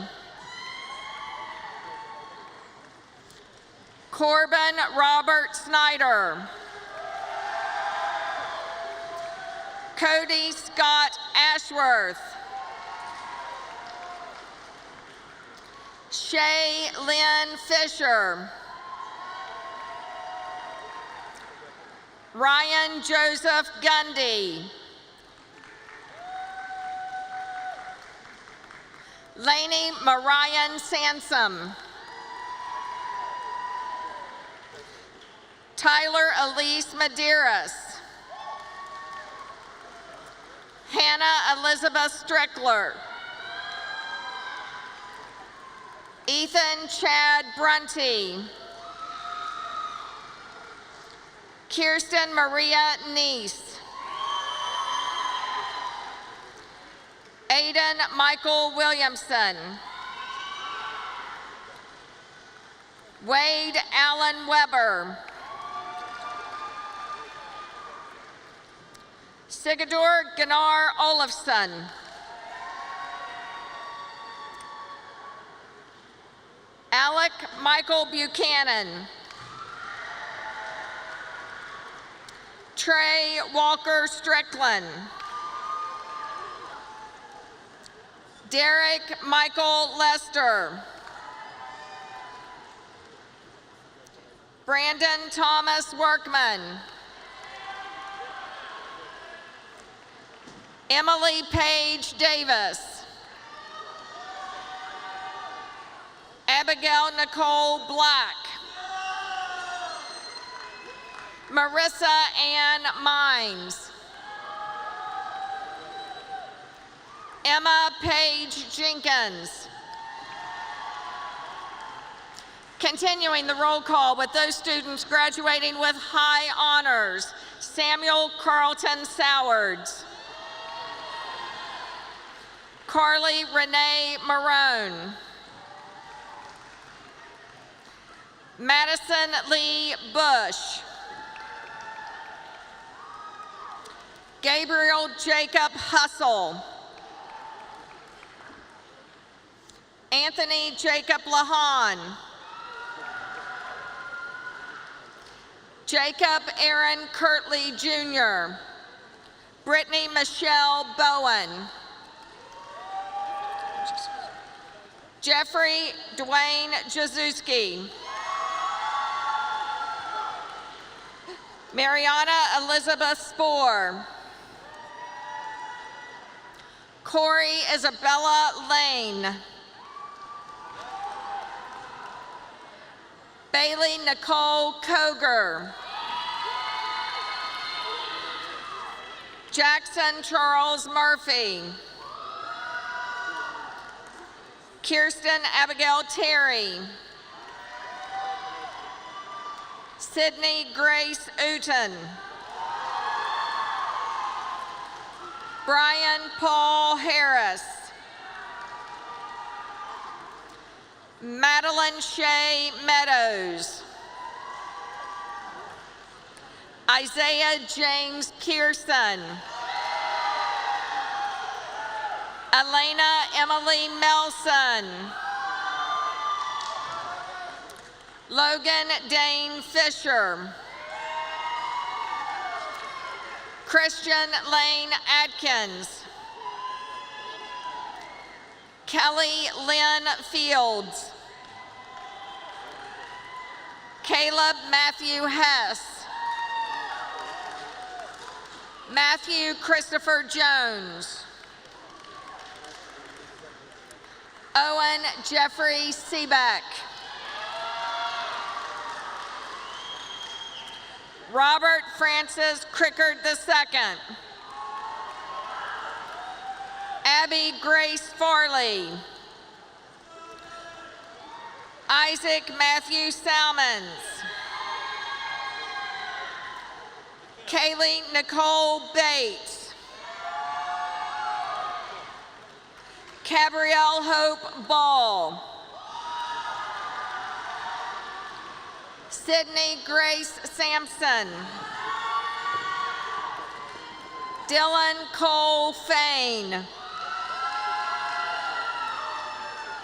Corbin Robert Snyder. Cody Scott Ashworth. Shay Lynn Fisher. Ryan Joseph Gundy. Lainey Marion Sansom. Tyler Elise Medeiros. Hannah Elizabeth Strickler. Ethan Chad Brunty. Kirsten Maria Neese. Aiden Michael Williamson. Wade Allen Weber. Sigurdur Gunnar Olafsson. Alec Michael Buchanan. Trey Walker Strickland. Derek Michael Lester. Brandon Thomas Workman. Emily Page Davis. Abigail Nicole Black. Marissa Ann Mines. Emma Page Jenkins. Continuing the roll call with those students graduating with high honors: Samuel Carlton Sowards, Carly Renee Marone, Madison Lee Bush, Gabriel Jacob Hussle, Anthony Jacob Lahan, Jacob Aaron Kirtley Jr., Brittany Michelle Bowen, Jeffrey Dwayne Jazuski, Mariana Elizabeth Spoor, Corey Isabella Lane, Bailey Nicole Koger, Jackson Charles Murphy, Kirsten Abigail Terry, Sydney Grace Uten, Brian Paul Harris, Madeline Shea Meadows, Isaiah James Pearson, Elena Emily Melson, Logan Dane Fisher, Christian Lane Adkins, Kelly Lynn Fields, Caleb Matthew Hess, Matthew Christopher Jones, Owen Jeffrey Seebeck, Robert Francis Crickard II, Abby Grace Farley, Isaac Matthew Salmons, Kaylee Nicole Bates, Gabrielle Hope Ball, Sydney Grace Sampson, Dylan Cole Fain,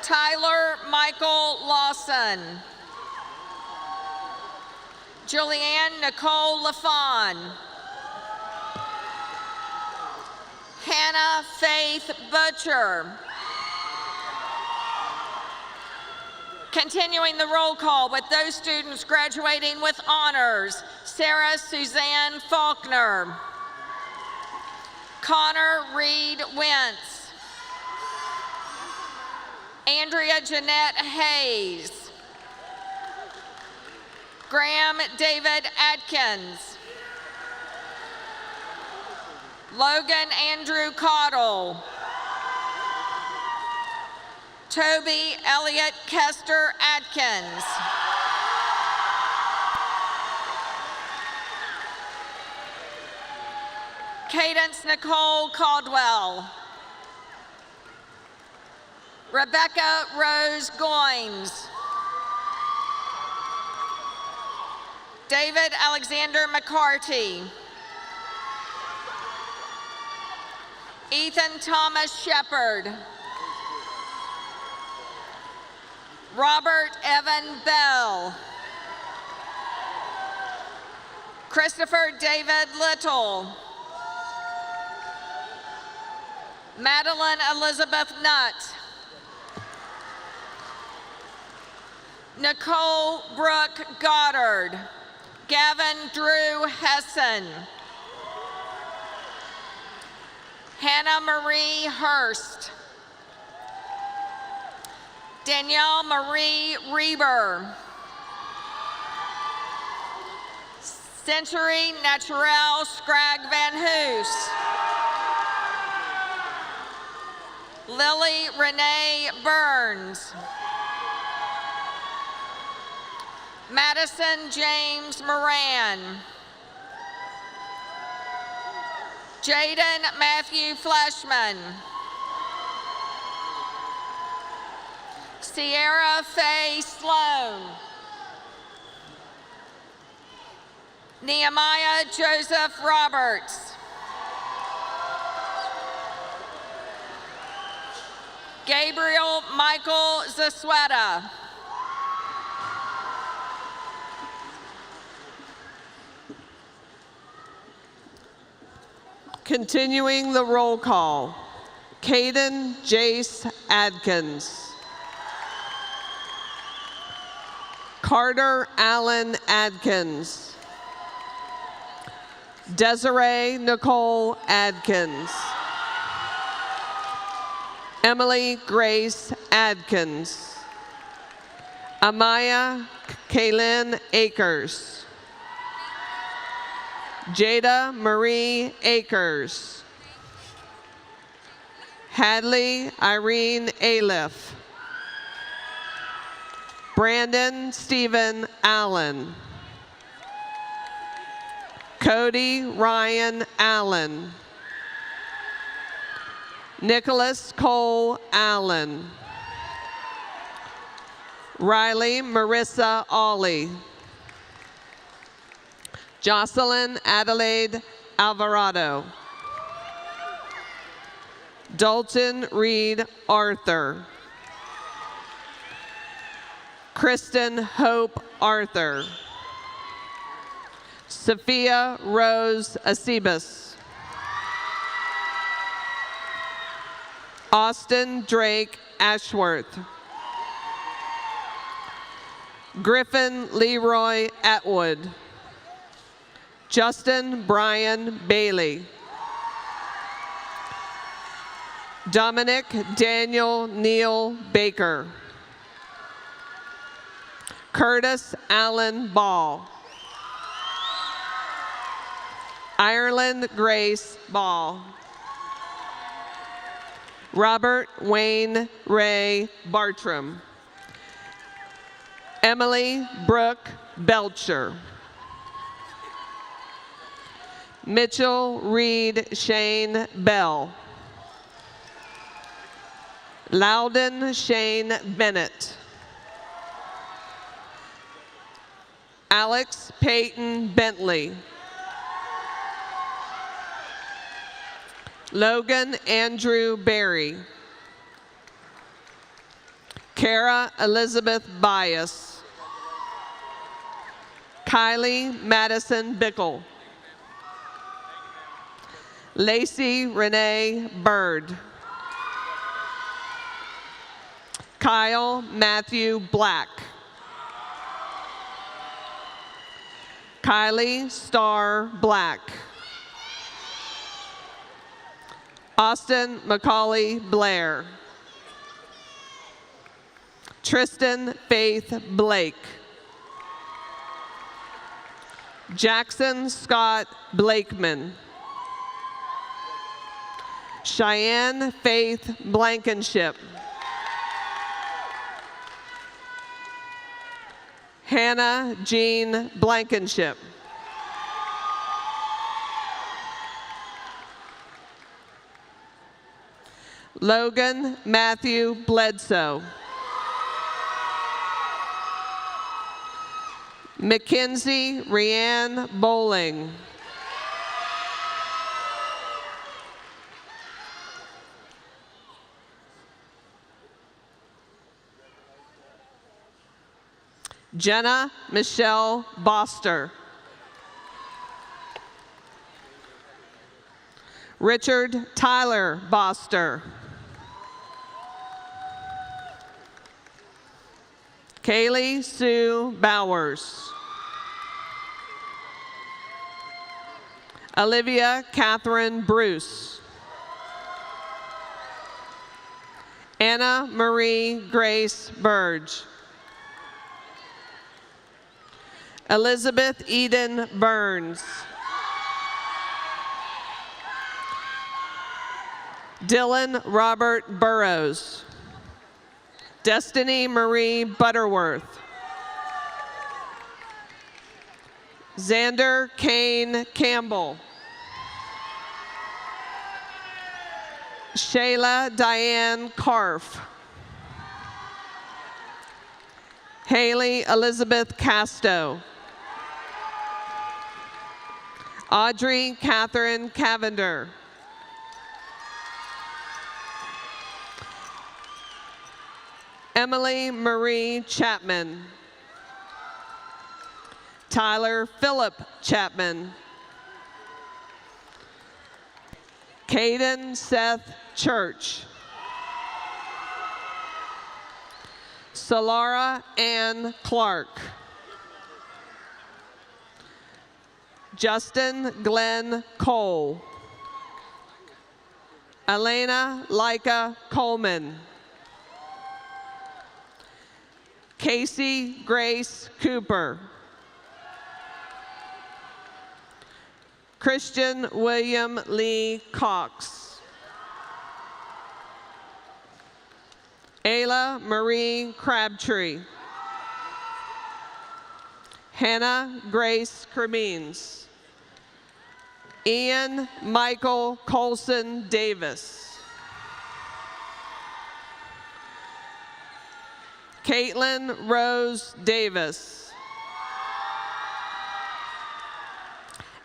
Tyler Michael Lawson, Julianne Nicole LaFawn, Hannah Faith Butcher. Continuing the roll call with those students graduating with honors: Sarah Suzanne Faulkner, Connor Reed Wentz, Andrea Jeanette Hayes, Graham David Adkins, Logan Andrew Cottle, Toby Elliott Kester Adkins, Cadence Nicole Caldwell, Rebecca Rose Goines, David Alexander McCarty, Ethan Thomas Shepard, Robert Evan Bell, Christopher David Little, Madeline Elizabeth Nutt, Nicole Brooke Goddard, Gavin Drew Hessen, Hannah Marie Hurst, Danielle Marie Reber, Century Naturel Scragg Van Hoos, Lily Renee Burns, Madison James Moran. Jaden Matthew Fleshman. Sierra Faye Sloan. Nehemiah Joseph Roberts. Gabriel Michael Zasweta. Continuing the roll call, Caden Jace Adkins. Carter Allen Adkins. Desiree Nicole Adkins. Emily Grace Adkins. Amaya Kaylin Akers. Jada Marie Akers. Hadley Irene Aliff. Brandon Stephen Allen. Cody Ryan Allen. Nicholas Cole Allen. Riley Marissa Ollie. Jocelyn Adelaide Alvarado. Dalton Reed Arthur. Kristen Hope Arthur. Sophia Rose Acebus. Austin Drake Ashworth. Griffin Leroy Atwood. Justin Brian Bailey. Dominic Daniel Neal Baker. Curtis Allen Ball. Ireland Grace Ball. Robert Wayne Ray Bartram. Emily Brooke Belcher. Mitchell Reed Shane Bell. Loudon Shane Bennett. Alex Peyton Bentley. Logan Andrew Berry. Kara Elizabeth Bias. Kylie Madison Bickle. Lacey Renee Bird. Kyle Matthew Black. Kylie Starr Black. Austin Macaulay Blair. Tristan Faith Blake. Jackson Scott Blakeman. Cheyenne Faith Blankenship. Hannah Jean Blankenship. Logan Matthew Bledsoe. Mackenzie Rianne Bowling. Jenna Michelle Boster. Richard Tyler Boster. Kaylee Sue Bowers. Olivia Catherine Bruce. Anna Marie Grace Burge. Elizabeth Eden Burns. Dylan Robert Burrows. Destiny Marie Butterworth. Xander Kane Campbell. Shayla Diane Karf. Haley Elizabeth Casto. Audrey Catherine Cavender. Emily Marie Chapman. Tyler Phillip Chapman. Caden Seth Church. Solara Ann Clark. Justin Glenn Cole. Elena Leica Coleman. Casey Grace Cooper. Christian William Lee Cox. Ayla Marie Crabtree. Hannah Grace Cremines. Ian Michael Colson Davis. Caitlin Rose Davis.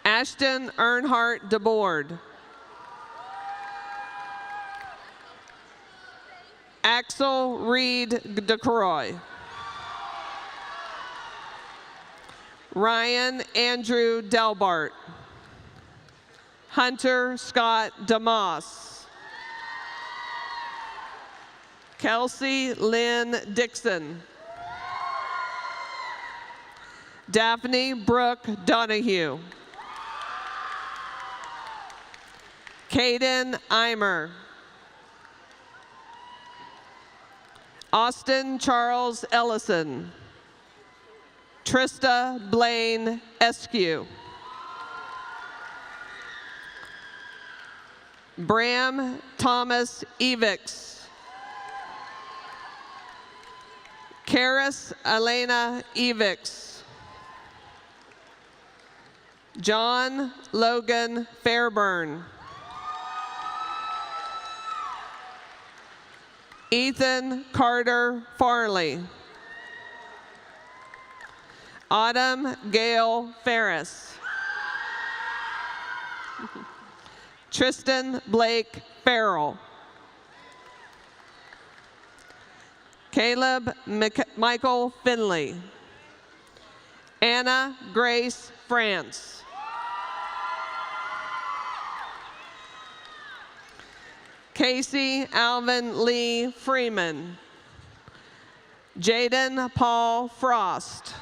Ashton Earnhardt DeBoard. Axel Reed DeCroy. Ryan Andrew Delbart. Hunter Scott DeMoss. Kelsey Lynn Dixon. Daphne Brooke Donahue. Caden Eimer. Austin Charles Ellison. Trista Blaine Eskew. Bram Thomas Evix. Karis Elena Evix. John Logan Fairburn. Ethan Carter Farley. Autumn Gail Ferris. Tristan Blake Farrell. Caleb Michael Finley. Anna Grace France. Casey Alvin Lee Freeman. Jaden Paul Frost.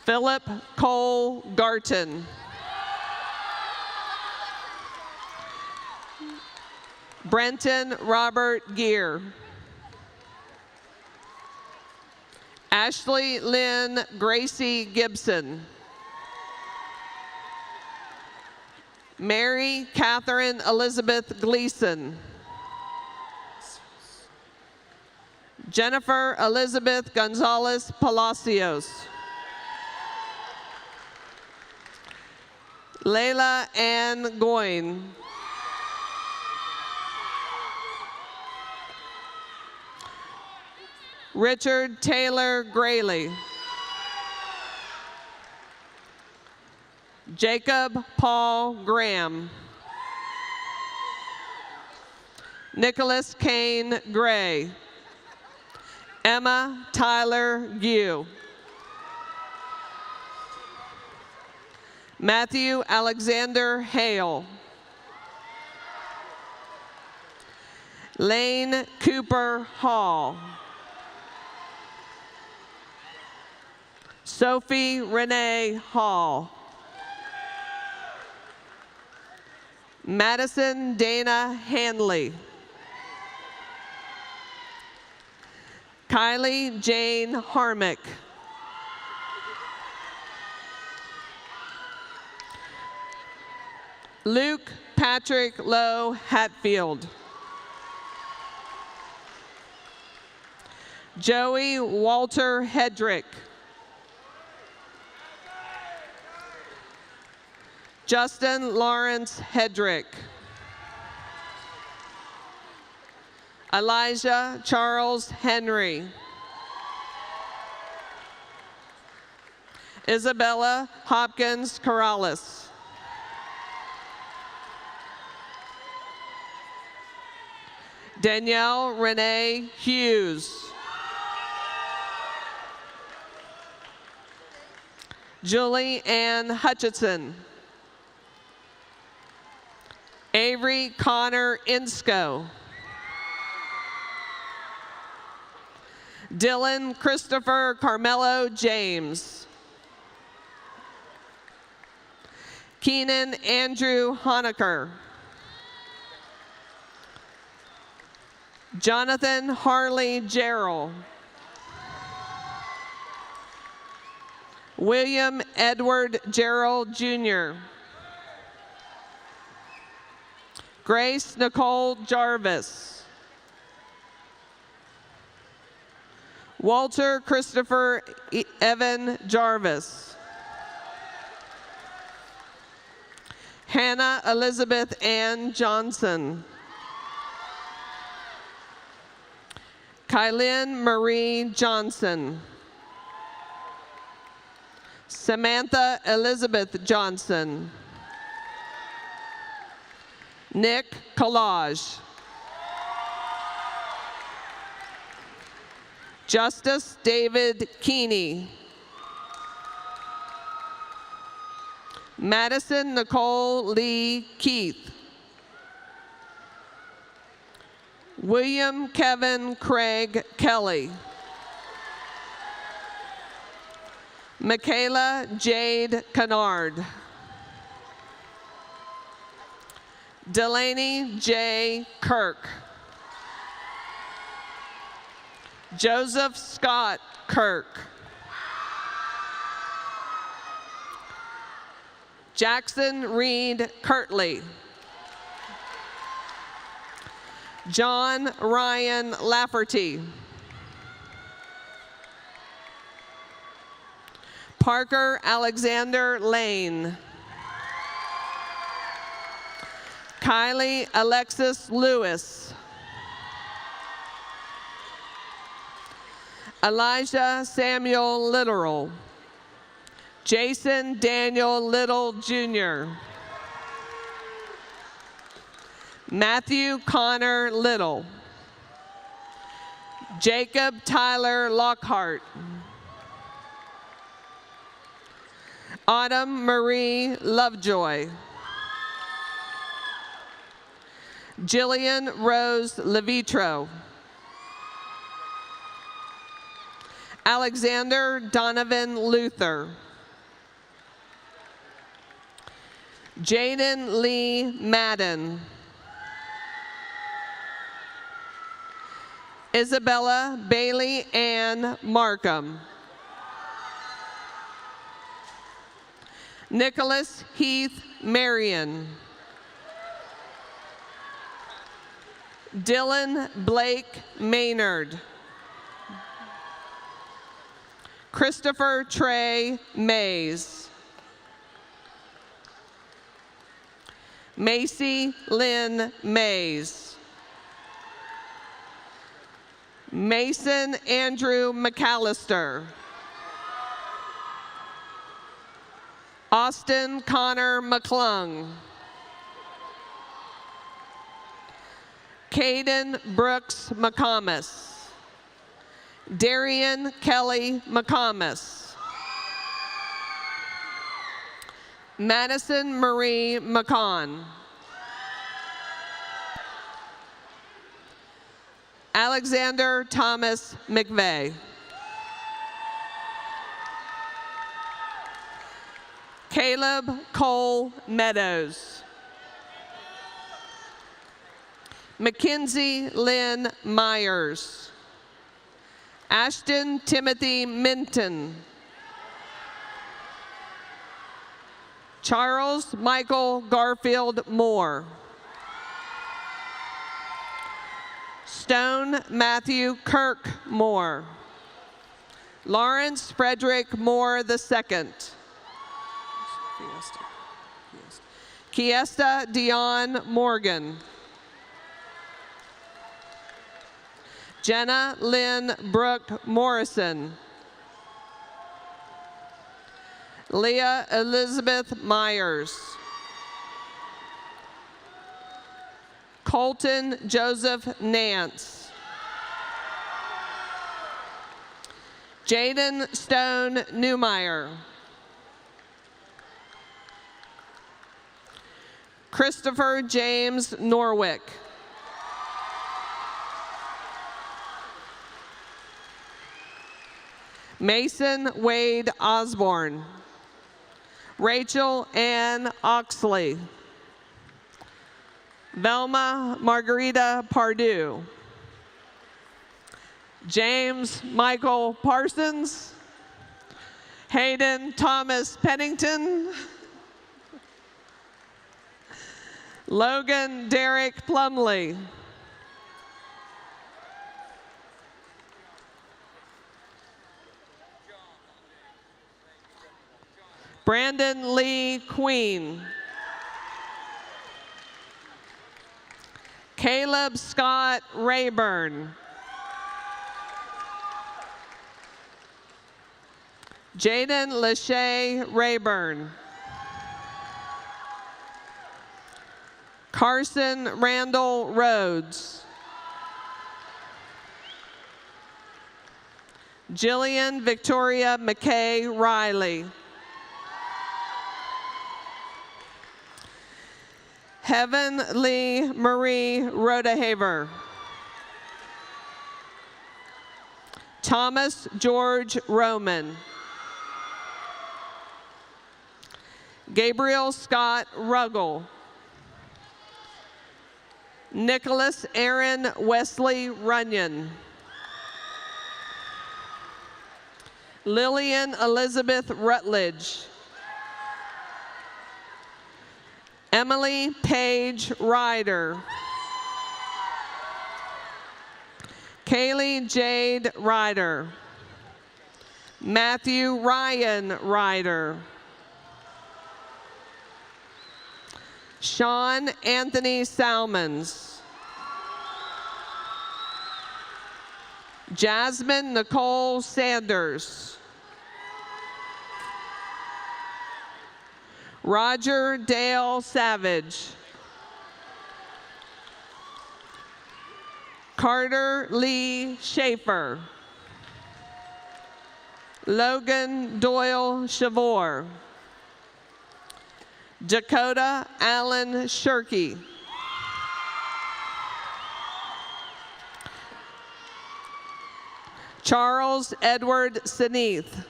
Philip Cole Garton. Brenton Robert Gear. Ashley Lynn Gracie Gibson. Mary Catherine Elizabeth Gleason. Jennifer Elizabeth Gonzalez Palacios. Layla Ann Goyne. Richard Taylor Grayley. Jacob Paul Graham. Nicholas Kane Gray. Emma Tyler Gue. Matthew Alexander Hale. Lane Cooper Hall. Sophie Renee Hall. Madison Dana Hanley. Kylie Jane Harmick. Luke Patrick Lowe Hatfield. Joey Walter Hedrick. Justin Lawrence Hedrick. Elijah Charles Henry. Isabella Hopkins Corrales. Danielle Renee Hughes. Julie Ann Hutchinson. Avery Connor Insco. Dylan Christopher Carmelo James. Keenan Andrew Honecker. Jonathan Harley Gerald. William Edward Gerald Jr. Grace Nicole Jarvis. Walter Christopher Evan Jarvis. Hannah Elizabeth Ann Johnson. Kylin Marie Johnson. Samantha Elizabeth Johnson. Nick Collage. Justice David Keeney. Madison Nicole Lee Keith. William Kevin Craig Kelly. Michaela Jade Kennard. Delaney J. Kirk. Joseph Scott Kirk. Jackson Reed Kirtley. John Ryan Lafferty. Parker Alexander Lane. Kylie Alexis Lewis. Elijah Samuel Littoral. Jason Daniel Little Jr. Matthew Connor Little. Jacob Tyler Lockhart. Autumn Marie Lovejoy. Jillian Rose Levitro. Alexander Donovan Luther. Jaden Lee Madden. Isabella Bailey Ann Markham. Nicholas Heath Marion. Dylan Blake Maynard. Christopher Trey Mays. Macy Lynn Mays. Mason Andrew McAllister. Austin Connor McClung. Caden Brooks McComas. Darian Kelly McComas. Madison Marie McCon. Alexander Thomas McVeigh. Caleb Cole Meadows. Mackenzie Lynn Myers. Ashton Timothy Minton. Charles Michael Garfield Moore. Stone Matthew Kirk Moore. Lawrence Frederick Moore II. Kiesta Dion Morgan. Jenna Lynn Brooke Morrison. Leah Elizabeth Myers. Colton Joseph Nance. Jaden Stone Newmeyer. Christopher James Norwick. Mason Wade Osborne. Rachel Ann Oxley. Velma Margarita Pardue. James Michael Parsons. Hayden Thomas Pennington. Logan Derek Plumley. Brandon Lee Queen. Caleb Scott Rayburn. Jaden Lachey Rayburn. Carson Randall Rhodes. Jillian Victoria McKay Riley. Heaven Lee Marie Rodehaver. Thomas George Roman. Gabriel Scott Ruggles. Nicholas Aaron Wesley Runyon. Lillian Elizabeth Rutledge. Emily Page Ryder. Kaylee Jade Ryder. Matthew Ryan Ryder. Sean Anthony Salmons. Jasmine Nicole Sanders. Roger Dale Savage. Carter Lee Schaefer. Logan Doyle Shavor. Dakota Allen Shirkey. Charles Edward Seneath.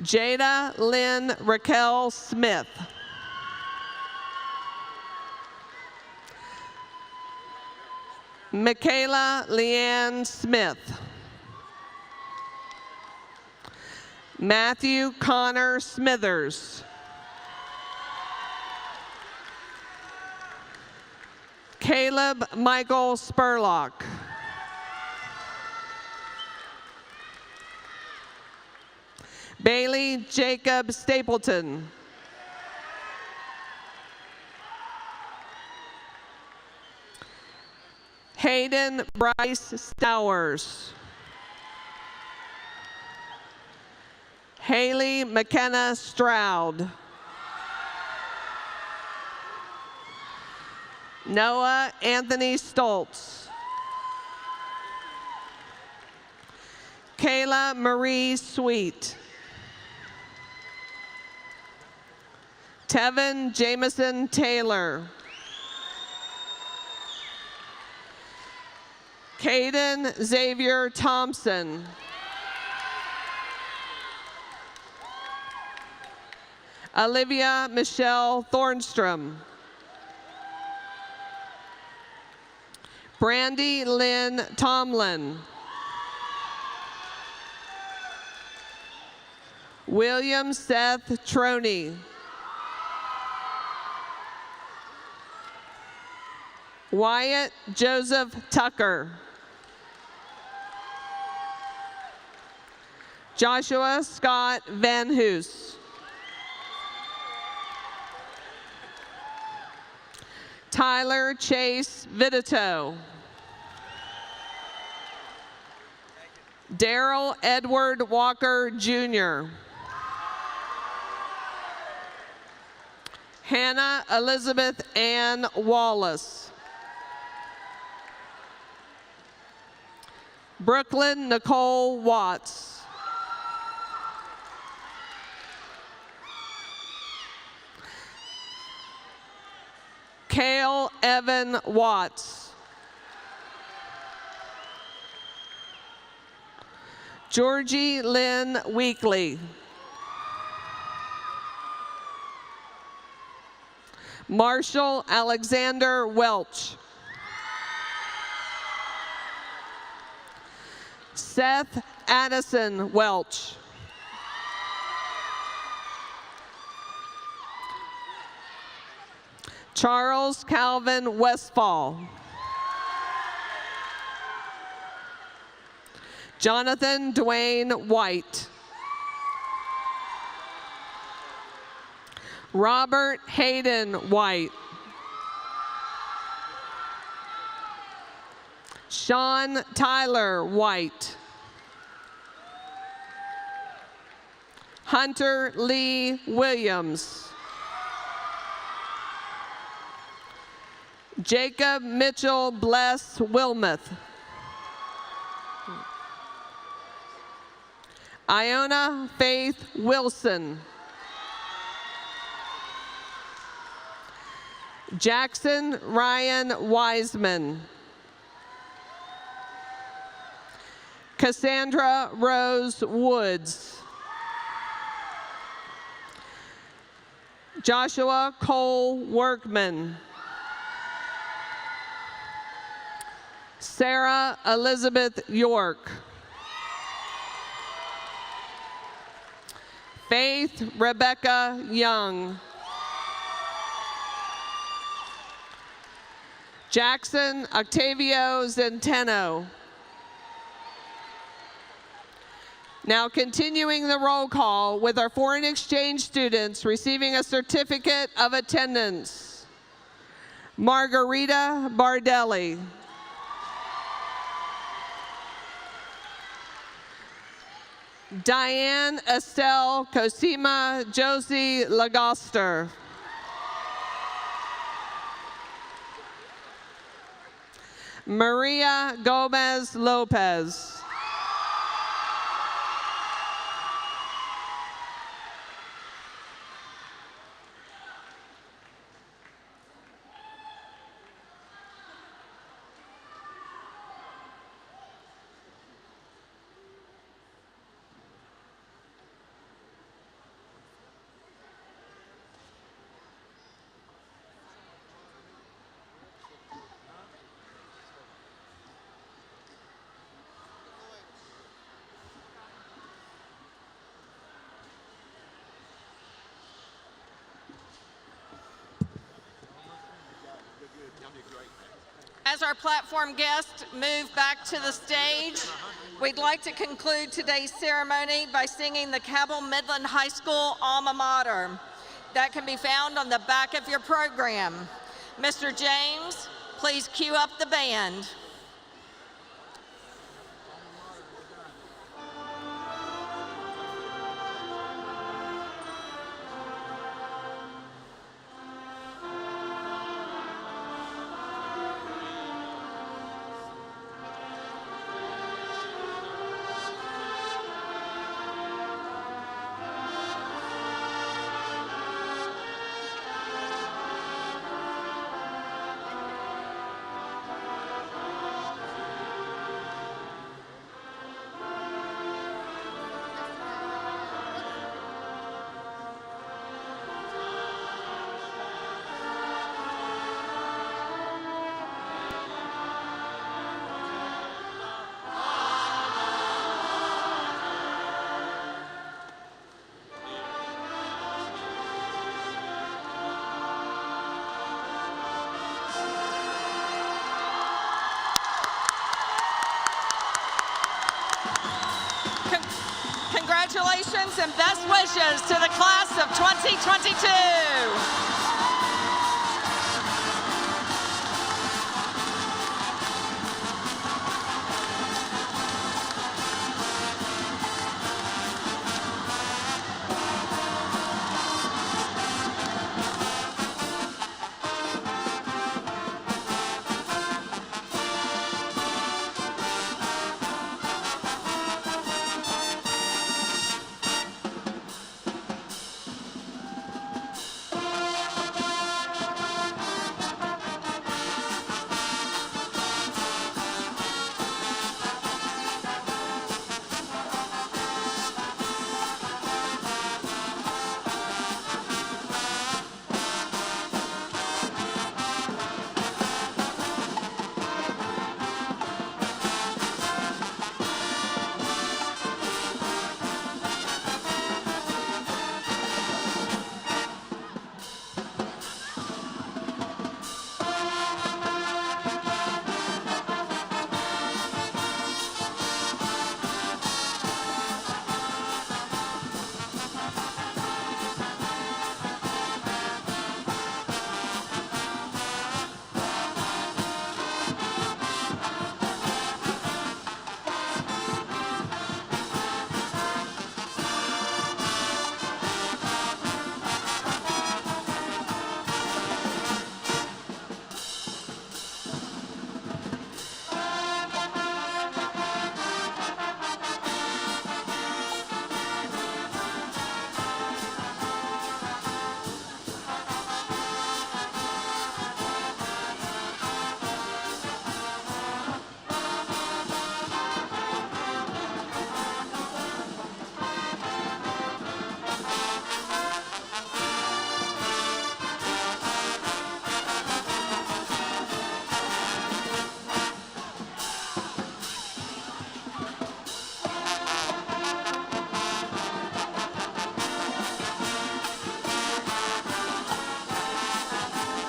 Jada Lynn Raquel Smith. Michaela Leanne Smith. Matthew Connor Smithers. Caleb Michael Spurlock. Bailey Jacob Stapleton. Hayden Bryce Stowers. Haley McKenna Stroud. Noah Anthony Stoltz. Kayla Marie Sweet. Tevin Jameson Taylor. Caden Xavier Thompson. Olivia Michelle Thornstrom. Brandy Lynn Tomlin. William Seth Troney. Wyatt Joseph Tucker. Joshua Scott Van Hoos. Tyler Chase Vidito. Daryl Edward Walker, Jr. Hannah Elizabeth Ann Wallace. Brooklyn Nicole Watts. Cale Evan Watts. Georgie Lynn Weekly. Marshall Alexander Welch. Seth Addison Welch. Charles Calvin Westfall. Jonathan Dwayne White. Robert Hayden White. Sean Tyler White. Hunter Lee Williams. Jacob Mitchell Bless Wilmoth. Iona Faith Wilson. Jackson Ryan Wiseman. Cassandra Rose Woods. Joshua Cole Workman. Sarah Elizabeth York. Faith Rebecca Young. Jackson Octavio Zenteno. Now continuing the roll call with our foreign exchange students receiving a certificate of attendance. Margarita Bardelli. Diane Estelle Cosima Josie Lagoster. Maria Gomez Lopez. As our platform guests move back to the stage, we'd like to conclude today's ceremony by singing the Cabell Midland High School alma mater. That can be found on the back of your program. Mr. James, please cue up the band. Congratulations and best wishes to the class of 2022.